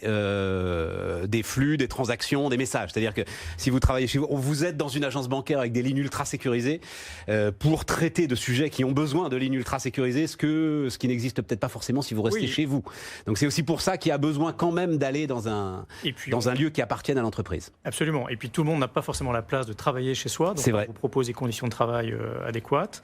B: des flux, des transactions, des messages. C'est-à-dire que si vous travaillez chez vous, vous êtes dans une agence bancaire avec des lignes ultra sécurisées pour traiter de sujets qui ont besoin de lignes ultra sécurisées, ce qui n'existe peut-être pas forcément si vous restez chez vous. Donc c'est aussi pour ça qu'il y a besoin quand même d'aller dans un lieu qui appartienne à l'entreprise.
D: Absolument. Et puis tout le monde n'a pas forcément la place de travailler chez soi. Donc on vous propose des conditions de travail adéquates.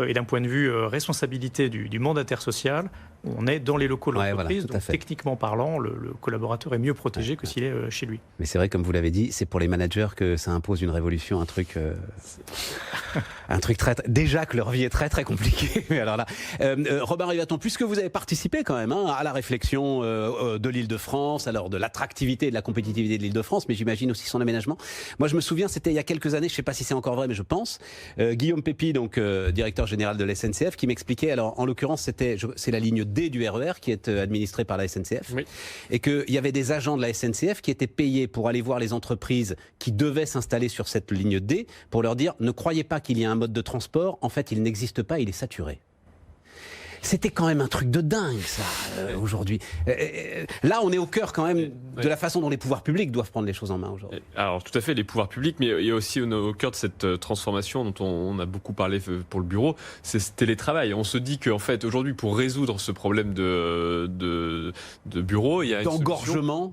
D: Et d'un point de vue responsabilité du mandataire social, on est dans les locaux de l'entreprise. Donc techniquement parlant, le collaborateur est mieux protégé que s'il est chez lui.
B: Mais c'est vrai, comme vous l'avez dit, c'est pour les managers que ça impose une révolution, un truc très... Déjà que leur vie est très très compliquée. Mais alors là, Robin Rivaton, puisque vous avez participé quand même à la réflexion de l'Île-de-France, alors de l'attractivité et de la compétitivité de l'Île-de-France, mais j'imagine aussi son aménagement. Moi je me souviens, c'était il y a quelques années, je ne sais pas si c'est encore vrai, mais je pense, Guillaume Pépi, donc directeur général de la SNCF, qui m'expliquait, alors en l'occurrence c'est la ligne D du RER qui est administrée par la SNCF, et qu'il y avait des agents de la SNCF qui étaient payés pour aller voir les entreprises qui devaient s'installer sur cette ligne D pour leur dire: ne croyez pas qu'il y a un mode de transport, en fait il n'existe pas, il est saturé. C'était quand même un truc de dingue, ça, aujourd'hui. Là, on est au cœur quand même de la façon dont les pouvoirs publics doivent prendre les choses en main aujourd'hui.
F: Alors, tout à fait, les pouvoirs publics, mais il y a aussi au cœur de cette transformation dont on a beaucoup parlé pour le bureau, c'est ce télétravail. On se dit qu'en fait, aujourd'hui, pour résoudre ce problème de bureau, il y a d'engorgement,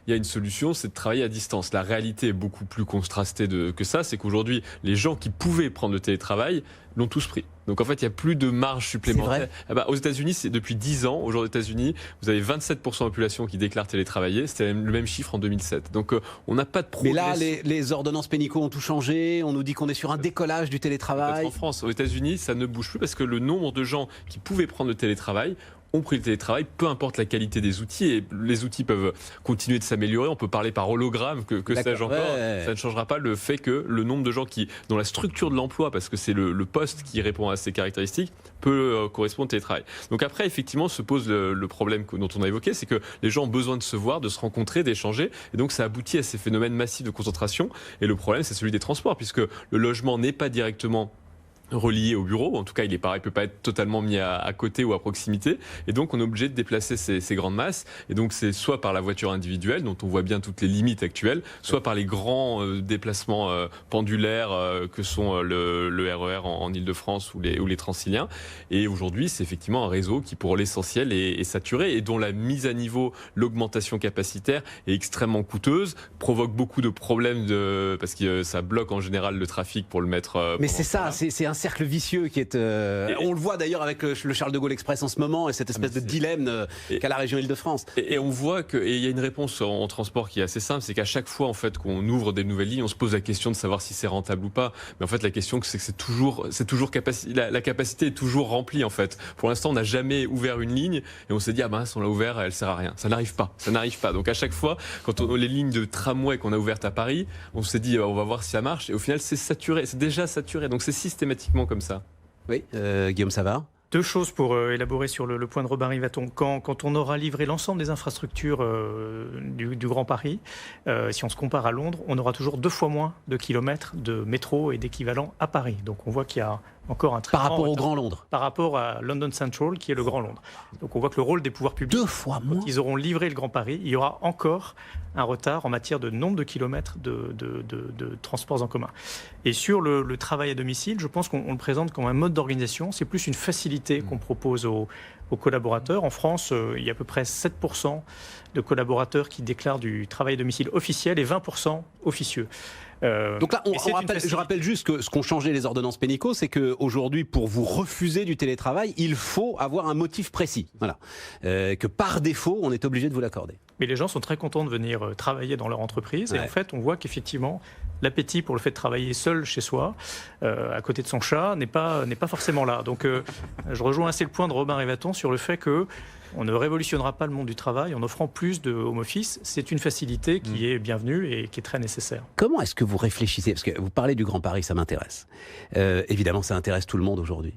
F: il y a une solution, c'est de travailler à distance. La réalité est beaucoup plus contrastée que ça, c'est qu'aujourd'hui, les gens qui pouvaient prendre le télétravail l'ont tous pris. Donc en fait, il n'y a plus de marge supplémentaire. Aux États-Unis, c'est depuis 10 ans. Aujourd'hui, aux États-Unis, vous avez 27% de la population qui déclare télétravailler. C'était le même chiffre en 2007. Donc on n'a pas de progression.
B: Mais là, les ordonnances pénicaux ont tout changé. On nous dit qu'on est sur un décollage du télétravail.
F: En France, aux États-Unis, ça ne bouge plus parce que le nombre de gens qui pouvaient prendre le télétravail ont pris le télétravail, peu importe la qualité des outils, et les outils peuvent continuer de s'améliorer. On peut parler par hologramme, que sais-je encore. Ça ne changera pas le fait que le nombre de gens dont la structure de l'emploi, parce que c'est le poste qui répond à ces caractéristiques, peut correspondre au télétravail. Donc après, effectivement, se pose le problème dont on a évoqué, c'est que les gens ont besoin de se voir, de se rencontrer, d'échanger, et donc ça aboutit à ces phénomènes massifs de concentration. Et le problème, c'est celui des transports, puisque le logement n'est pas directement relié au bureau. En tout cas, il peut pas être totalement mis à côté ou à proximité. Et donc, on est obligé de déplacer ces grandes masses. Et donc, c'est soit par la voiture individuelle, dont on voit bien toutes les limites actuelles, soit par les grands déplacements pendulaires que sont le RER en Ile-de-France ou les Transiliens. Et aujourd'hui, c'est effectivement un réseau qui, pour l'essentiel, est saturé et dont la mise à niveau, l'augmentation capacitaire est extrêmement coûteuse, provoque beaucoup de problèmes parce que ça bloque en général le trafic pour le mettre.
B: Mais c'est ça, c'est un cercle vicieux qui est. On le voit d'ailleurs avec le Charles de Gaulle Express en ce moment et cette espèce de dilemme qu'a la région Île-de-France.
F: Et on voit qu'il y a une réponse en transport qui est assez simple, c'est qu'à chaque fois en fait qu'on ouvre des nouvelles lignes, on se pose la question de savoir si c'est rentable ou pas. Mais en fait, la question c'est que c'est toujours la capacité est toujours remplie en fait. Pour l'instant, on n'a jamais ouvert une ligne et on s'est dit on l'a ouvert, elle sert à rien. Ça n'arrive pas. Donc à chaque fois, quand les lignes de tramway qu'on a ouvertes à Paris, on s'est dit on va voir si ça marche et au final c'est saturé, c'est déjà saturé. Donc c'est systématiquement comme ça.
B: Oui, Guillaume Savard.
D: Deux choses pour élaborer sur le point de Robin Rivaton. Quand on aura livré l'ensemble des infrastructures du Grand Paris, si on se compare à Londres, on aura toujours 2 fois moins de kilomètres de métro et d'équivalent à Paris. Donc on voit qu'il y a encore un très
B: par rapport au Grand Londres.
D: Par rapport à London Central, qui est le Grand Londres. Donc on voit que le rôle des pouvoirs publics,
B: 2 fois moins.
D: Quand ils auront livré le Grand Paris, il y aura encore un retard en matière de nombre de kilomètres de transports en commun. Et sur le travail à domicile, je pense qu'on le présente comme un mode d'organisation. C'est plus une facilité qu'on propose aux collaborateurs. En France, il y a à peu près 7% de collaborateurs qui déclarent du travail à domicile officiel et 20% officieux.
B: Donc là, je rappelle juste que ce qu'ont changé les ordonnances Pénicaud, c'est qu'aujourd'hui, pour vous refuser du télétravail, il faut avoir un motif précis. Voilà. Que par défaut, on est obligé de vous l'accorder.
D: Mais les gens sont très contents de venir travailler dans leur entreprise. Et en fait, on voit qu'effectivement, l'appétit pour le fait de travailler seul chez soi, à côté de son chat, n'est pas forcément là. Donc, je rejoins assez le point de Robin Rivaton sur le fait que on ne révolutionnera pas le monde du travail en offrant plus de home office. C'est une facilité qui est bienvenue et qui est très nécessaire.
B: Comment est-ce que vous réfléchissez? Parce que vous parlez du Grand Paris, ça m'intéresse. Évidemment, ça intéresse tout le monde aujourd'hui.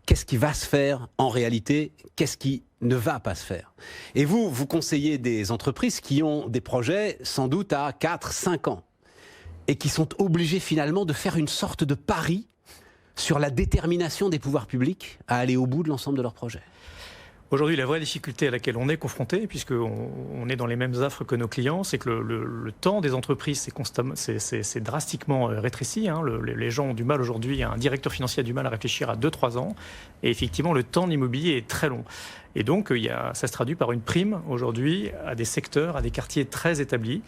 B: Qu'est-ce qui va se faire en réalité? Qu'est-ce qui ne va pas se faire? Et vous conseillez des entreprises qui ont des projets sans doute à 4-5 ans et qui sont obligées finalement de faire une sorte de pari sur la détermination des pouvoirs publics à aller au bout de l'ensemble de leurs projets.
D: Aujourd'hui, la vraie difficulté à laquelle on est confronté, puisqu'on est dans les mêmes affres que nos clients, c'est que le temps des entreprises c'est drastiquement rétréci. Les gens ont du mal aujourd'hui, un directeur financier a du mal à réfléchir à 2-3 ans. Et effectivement, le temps de l'immobilier est très long. Et donc, ça se traduit par une prime aujourd'hui à des secteurs, à des quartiers très établis.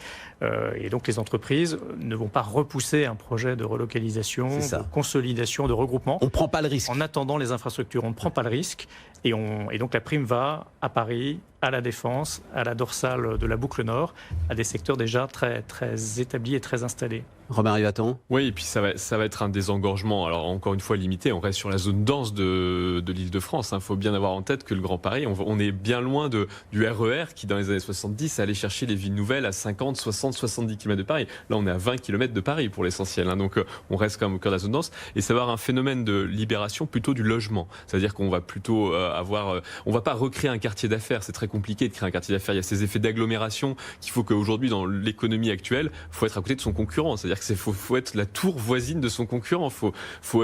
D: Et donc, les entreprises ne vont pas repousser un projet de relocalisation, de consolidation, de regroupement.
B: On ne prend pas le risque.
D: En attendant les infrastructures, on ne prend pas le risque. Et donc, la prime va à Paris, à la Défense, à la dorsale de la boucle Nord, à des secteurs déjà très, très établis et très installés.
B: Robin Rivaton.
F: Oui, et puis ça va être un désengorgement. Alors encore une fois limité, on reste sur la zone dense de l'Île-de-France. Il faut bien avoir en tête que le Grand Paris, on est bien loin du RER qui dans les années 70 allait chercher les villes nouvelles à 50, 60, 70 km de Paris. Là on est à 20 km de Paris pour l'essentiel. Donc on reste quand même au cœur de la zone dense. Et ça va avoir un phénomène de libération plutôt du logement. C'est-à-dire qu'on va plutôt on va pas recréer un quartier d'affaires. C'est très compliqué de créer un quartier d'affaires. Il y a ces effets d'agglomération qu'il faut qu'aujourd'hui dans l'économie actuelle, il faut être à côté de son concurrent. C'est-à-dire qu'il faut être la tour voisine de son concurrent. Faut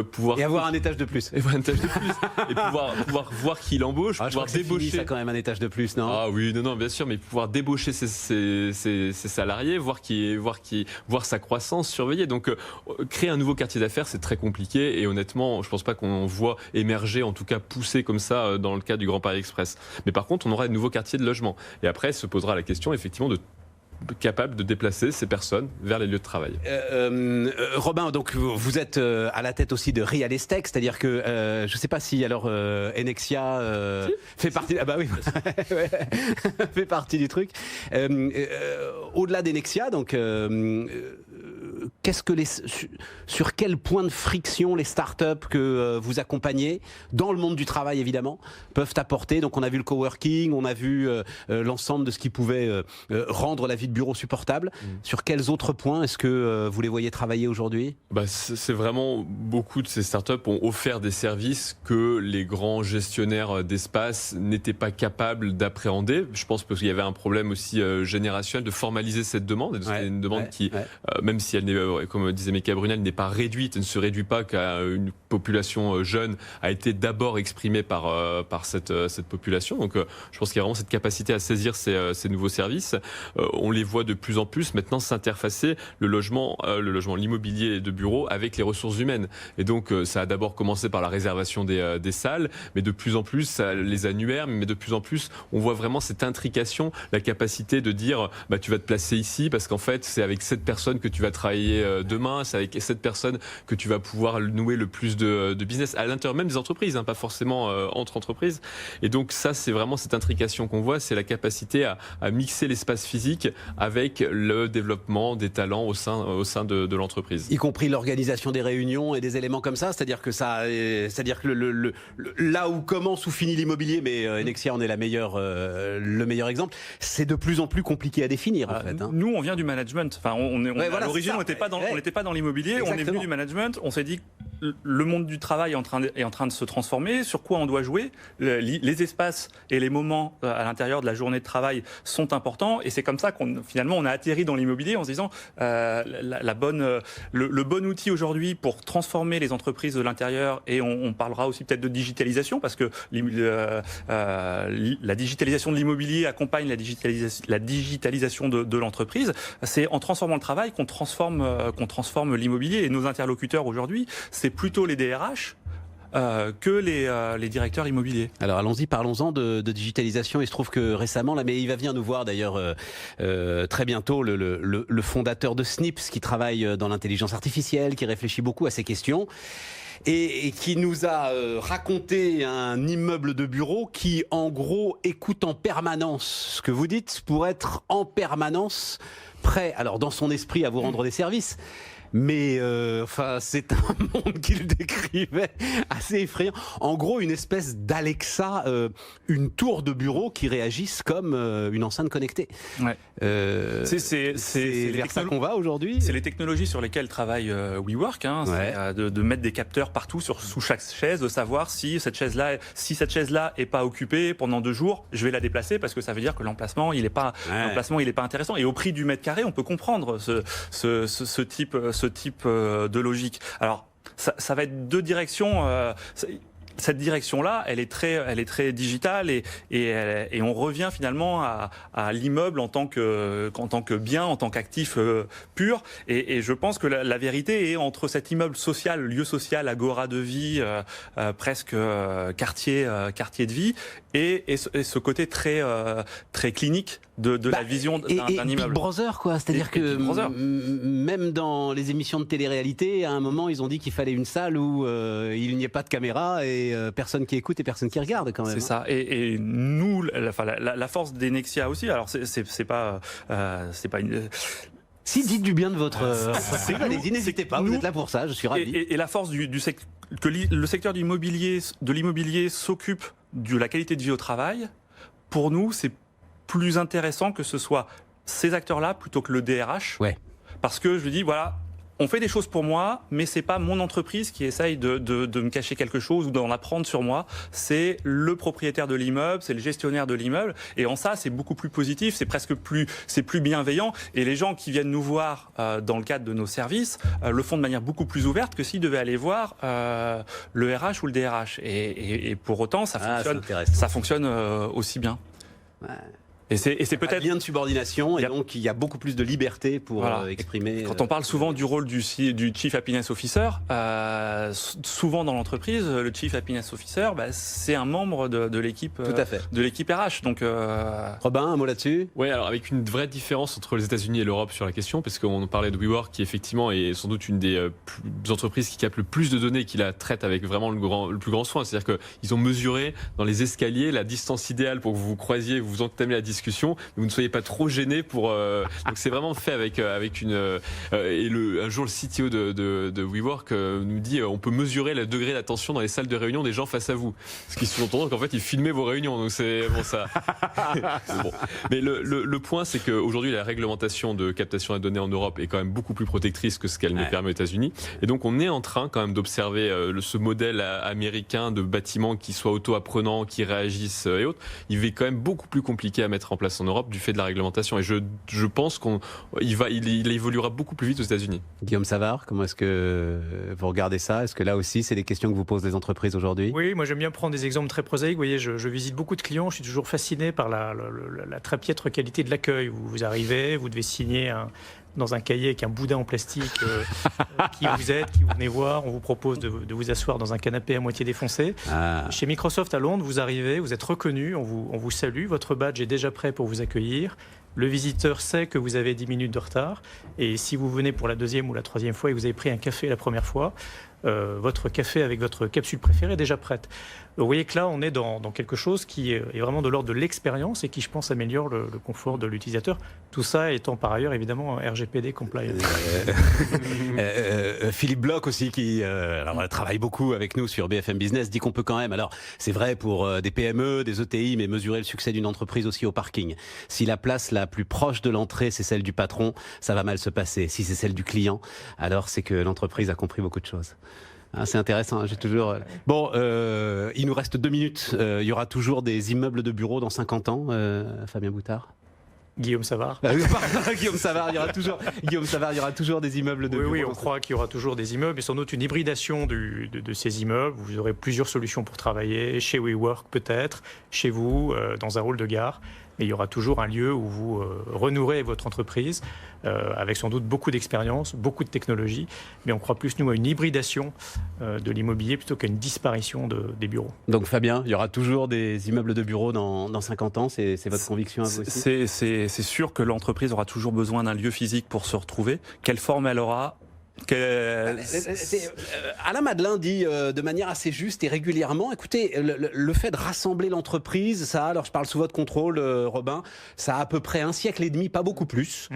F: pouvoir
B: et avoir un étage de plus.
F: Et pouvoir voir qui l'embauche, pouvoir débaucher.
B: Ça quand même un étage de plus, non?
F: Ah oui, non, bien sûr, mais pouvoir débaucher ses salariés, voir sa croissance, surveiller. Donc créer un nouveau quartier d'affaires, c'est très compliqué et honnêtement, je pense pas qu'on voit émerger, en tout cas pousser comme ça dans le cas du Grand Paris Express. Mais par contre, on aura de nouveaux quartiers de logement. Et après, se posera la question effectivement de capable de déplacer ces personnes vers les lieux de travail.
B: Robin, donc vous êtes à la tête aussi de Real Estate, c'est-à-dire que je ne sais pas si alors Enexia fait partie. Ah bah oui, fait partie du truc. Au-delà d'Enexia, donc sur quel point de friction les startups que vous accompagnez dans le monde du travail évidemment peuvent apporter? Donc on a vu le coworking, on a vu l'ensemble de ce qui pouvait rendre la vie de bureau supportable. Sur quels autres points est-ce que vous les voyez travailler aujourd'hui?
F: C'est vraiment beaucoup de ces startups ont offert des services que les grands gestionnaires d'espace n'étaient pas capables d'appréhender. Je pense parce qu'il y avait un problème aussi générationnel de formaliser cette demande. C'est une demande qui, même si elle n'est comme disait Mecca Brunel, n'est pas réduite, ne se réduit pas qu'à une population jeune, a été d'abord exprimée par cette population. Donc je pense qu'il y a vraiment cette capacité à saisir ces nouveaux services. On les voit de plus en plus maintenant s'interfacer le logement, l'immobilier de bureau avec les ressources humaines. Et donc ça a d'abord commencé par la réservation des salles, mais de plus en plus les annuaires, mais de plus en plus on voit vraiment cette intrication, la capacité de dire tu vas te placer ici parce qu'en fait c'est avec cette personne que tu vas travailler demain, c'est avec cette personne que tu vas pouvoir nouer le plus de business à l'intérieur même des entreprises, pas forcément entre entreprises. Et donc ça c'est vraiment cette intrication qu'on voit, c'est la capacité à mixer l'espace physique avec le développement des talents au sein de l'entreprise.
B: Y compris l'organisation des réunions et des éléments comme ça, c'est-à-dire que là où commence ou finit l'immobilier, mais Nexia en est le meilleur exemple, c'est de plus en plus compliqué à définir en fait.
E: Nous on vient du management, à l'origine on n'était pas dans l'immobilier. Exactement. On est venu du management, on s'est dit le monde du travail est en train de se transformer, sur quoi on doit jouer, les espaces et les moments à l'intérieur de la journée de travail sont importants, et c'est comme ça qu'on a atterri dans l'immobilier en se disant le bon outil aujourd'hui pour transformer les entreprises de l'intérieur, et on parlera aussi peut-être de digitalisation, parce que la digitalisation de l'immobilier accompagne la digitalisation de l'entreprise. C'est en transformant le travail qu'on transforme l'immobilier, et nos interlocuteurs aujourd'hui, c'est plutôt les DRH que les directeurs immobiliers.
B: Alors allons-y, parlons-en de digitalisation. Il se trouve que récemment, là, mais il va venir nous voir d'ailleurs très bientôt, le fondateur de Snips, qui travaille dans l'intelligence artificielle, qui réfléchit beaucoup à ces questions. Et qui nous a raconté un immeuble de bureau qui, en gros, écoute en permanence ce que vous dites pour être en permanence prêt, alors dans son esprit, à vous rendre des services. Mais c'est un monde qu'il décrivait assez effrayant. En gros, une espèce d'Alexa, une tour de bureau qui réagisse comme une enceinte connectée.
E: Ouais.
B: C'est vers ça qu'on va aujourd'hui.
E: C'est les technologies sur lesquelles travaille WeWork, de mettre des capteurs partout sous chaque chaise, de savoir si cette chaise-là est pas occupée pendant 2 jours, je vais la déplacer parce que ça veut dire que l'emplacement il est pas intéressant. Et au prix du mètre carré, on peut comprendre ce type de logique. Alors, ça va être 2 directions. Cette direction-là, elle est très digitale, et on revient finalement à l'immeuble en tant que bien, en tant qu'actif pur. Et je pense que la vérité est entre cet immeuble social, lieu social, agora de vie, presque quartier de vie, et ce côté très clinique de la vision d'un immeuble.
B: Big Brother, quoi. C'est-à-dire que même dans les émissions de télé-réalité, à un moment, ils ont dit qu'il fallait une salle où il n'y ait pas de caméra et personne qui écoute et personne qui regarde, quand même.
E: C'est ça. Et nous, la force des Nexia aussi. Alors, c'est pas une.
B: Si, dites du bien de votre. Allez-y, n'hésitez pas. Vous êtes là pour ça. Je suis ravi.
E: Et la force que le secteur de l'immobilier s'occupe de la qualité de vie au travail. Pour nous, c'est plus intéressant que ce soit ces acteurs-là plutôt que le DRH.
B: Ouais.
E: Parce que je lui dis, voilà, on fait des choses pour moi, mais c'est pas mon entreprise qui essaye de me cacher quelque chose ou d'en apprendre sur moi. C'est le propriétaire de l'immeuble, c'est le gestionnaire de l'immeuble. Et en ça, c'est beaucoup plus positif, c'est plus bienveillant. Et les gens qui viennent nous voir dans le cadre de nos services le font de manière beaucoup plus ouverte que s'ils devaient aller voir le RH ou le DRH. Et pour autant, ça fonctionne aussi bien.
B: Ouais.
E: Et c'est peut-être
B: lien de subordination, et donc il y a beaucoup plus de liberté pour exprimer.
E: Quand on parle souvent du rôle du Chief Happiness Officer, souvent dans l'entreprise, le Chief Happiness Officer, c'est un membre de l'équipe, de l'équipe RH. Donc,
B: Robin, un mot là-dessus.
F: Oui, alors avec une vraie différence entre les États-Unis et l'Europe sur la question, parce qu'on parlait de WeWork, qui effectivement est sans doute une des entreprises qui capte le plus de données, qui la traite avec vraiment le plus grand soin. C'est-à-dire qu'ils ont mesuré dans les escaliers la distance idéale pour que vous croisiez, vous entamez la discussion, mais vous ne soyez pas trop gêné pour. Donc c'est vraiment fait avec une. Un jour, le CTO de WeWork nous dit on peut mesurer le degré d'attention dans les salles de réunion des gens face à vous. Ce qui sous-entend qu'en fait, ils filmaient vos réunions. Donc c'est bon ça. Bon. Mais le point, c'est qu'aujourd'hui, la réglementation de captation des données en Europe est quand même beaucoup plus protectrice que ce qu'elle ne permet aux États-Unis. Et donc on est en train quand même d'observer ce modèle américain de bâtiments qui soient auto-apprenants, qui réagissent et autres. Il est quand même beaucoup plus compliqué à mettre mettre en place en Europe du fait de la réglementation. Et je pense qu'il évoluera beaucoup plus vite aux États-Unis.
B: Guillaume Savard, comment est-ce que vous regardez ça? Est-ce que là aussi, c'est des questions que vous posent les entreprises aujourd'hui?
D: Oui, moi j'aime bien prendre des exemples très prosaïques. Vous voyez, je visite beaucoup de clients, je suis toujours fasciné par la très piètre qualité de l'accueil. Vous arrivez, vous devez signer dans un cahier avec un boudin en plastique qui vous êtes, qui vous venez voir. On vous propose de vous asseoir dans un canapé à moitié défoncé. Chez Microsoft à Londres, vous arrivez, vous êtes reconnu, on vous salue, votre badge est déjà prêt pour vous accueillir. Le visiteur sait que vous avez 10 minutes de retard. Et si vous venez pour la deuxième ou la troisième fois et que vous avez pris un café la première fois, votre café avec votre capsule préférée est déjà prête. Vous voyez que là, on est dans quelque chose qui est vraiment de l'ordre de l'expérience et qui, je pense, améliore le confort de l'utilisateur. Tout ça étant par ailleurs, évidemment, RGPD compliant.
B: Philippe Bloch aussi, qui travaille beaucoup avec nous sur BFM Business, dit qu'on peut quand même, alors c'est vrai pour des PME, des ETI, mais mesurer le succès d'une entreprise aussi au parking. Si la place la plus proche de l'entrée, c'est celle du patron, ça va mal se passer. Si c'est celle du client, alors c'est que l'entreprise a compris beaucoup de choses. C'est intéressant, j'ai toujours... Bon, il nous reste 2 minutes. Il y aura toujours des immeubles de bureaux dans 50 ans, Fabien Boutard?
D: Guillaume Savard.
B: Guillaume Savard, il y aura toujours des immeubles de bureaux.
D: Oui, on croit qu'il y aura toujours des immeubles et sans doute une hybridation de ces immeubles. Vous aurez plusieurs solutions pour travailler, chez WeWork peut-être, chez vous, dans un hall de gare. Mais il y aura toujours un lieu où vous renouerez votre entreprise, avec sans doute beaucoup d'expérience, beaucoup de technologie. Mais on croit plus, nous, à une hybridation de l'immobilier plutôt qu'à une disparition des bureaux.
B: Donc Fabien, il y aura toujours des immeubles de bureaux dans 50 ans, c'est votre conviction à vous aussi?
E: C'est sûr que l'entreprise aura toujours besoin d'un lieu physique pour se retrouver. Quelle forme elle aura?
B: Alain Madelin dit de manière assez juste et régulièrement, écoutez, le fait de rassembler l'entreprise, ça, alors je parle sous votre contrôle, Robin, ça a à peu près 1 siècle et demi, pas beaucoup plus.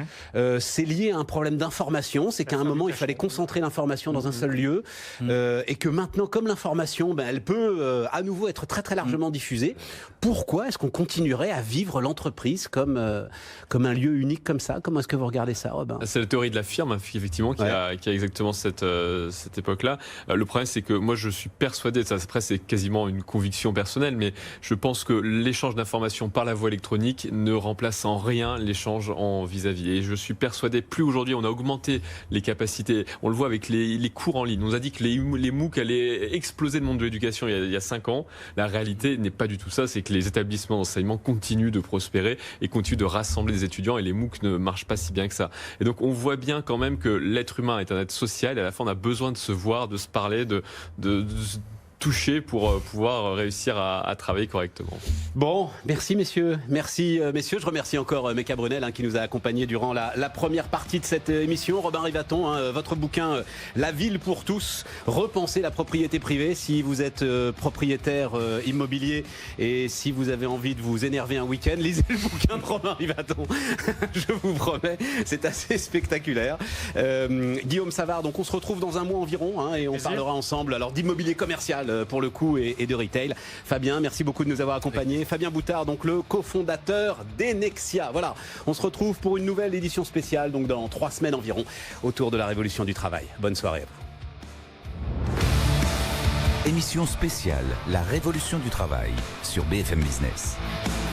B: C'est lié à un problème d'information, c'est qu'à un moment, il fallait concentrer l'information dans un seul lieu, et que maintenant, comme l'information, elle peut à nouveau être très très largement diffusée. Pourquoi est-ce qu'on continuerait à vivre l'entreprise comme un lieu unique comme ça? Comment est-ce que vous regardez ça, Robin?
F: C'est la théorie de la firme, effectivement, qui a exactement cette époque-là. Le problème, c'est que moi, je suis persuadé, ça après, c'est quasiment une conviction personnelle, mais je pense que l'échange d'informations par la voie électronique ne remplace en rien l'échange en vis-à-vis. Et je suis persuadé, plus aujourd'hui, on a augmenté les capacités. On le voit avec les cours en ligne. On nous a dit que les MOOC allaient exploser le monde de l'éducation il y a 5 ans. La réalité n'est pas du tout ça. C'est que les établissements d'enseignement continuent de prospérer et continuent de rassembler des étudiants, et les MOOC ne marchent pas si bien que ça. Et donc, on voit bien quand même que l'être humain est un être social, et à la fin on a besoin de se voir, de se parler, de toucher pour pouvoir réussir à travailler correctement.
B: Bon, merci messieurs. Merci messieurs. Je remercie encore Mecca Brunel qui nous a accompagnés durant la première partie de cette émission. Robin Rivaton, votre bouquin La ville pour tous, repenser la propriété privée. Si vous êtes propriétaire immobilier et si vous avez envie de vous énerver un week-end, lisez le bouquin de Robin Rivaton. Je vous promets, c'est assez spectaculaire. Guillaume Savard, donc on se retrouve dans un mois environ et on parlera ensemble alors d'immobilier commercial pour le coup et de retail. Fabien, merci beaucoup de nous avoir accompagnés. Oui. Fabien Boutard, donc le cofondateur d'Enexia. Voilà, on se retrouve pour une nouvelle édition spéciale, donc dans 3 semaines environ, autour de la révolution du travail. Bonne soirée à vous.
A: Émission spéciale, la révolution du travail sur BFM Business.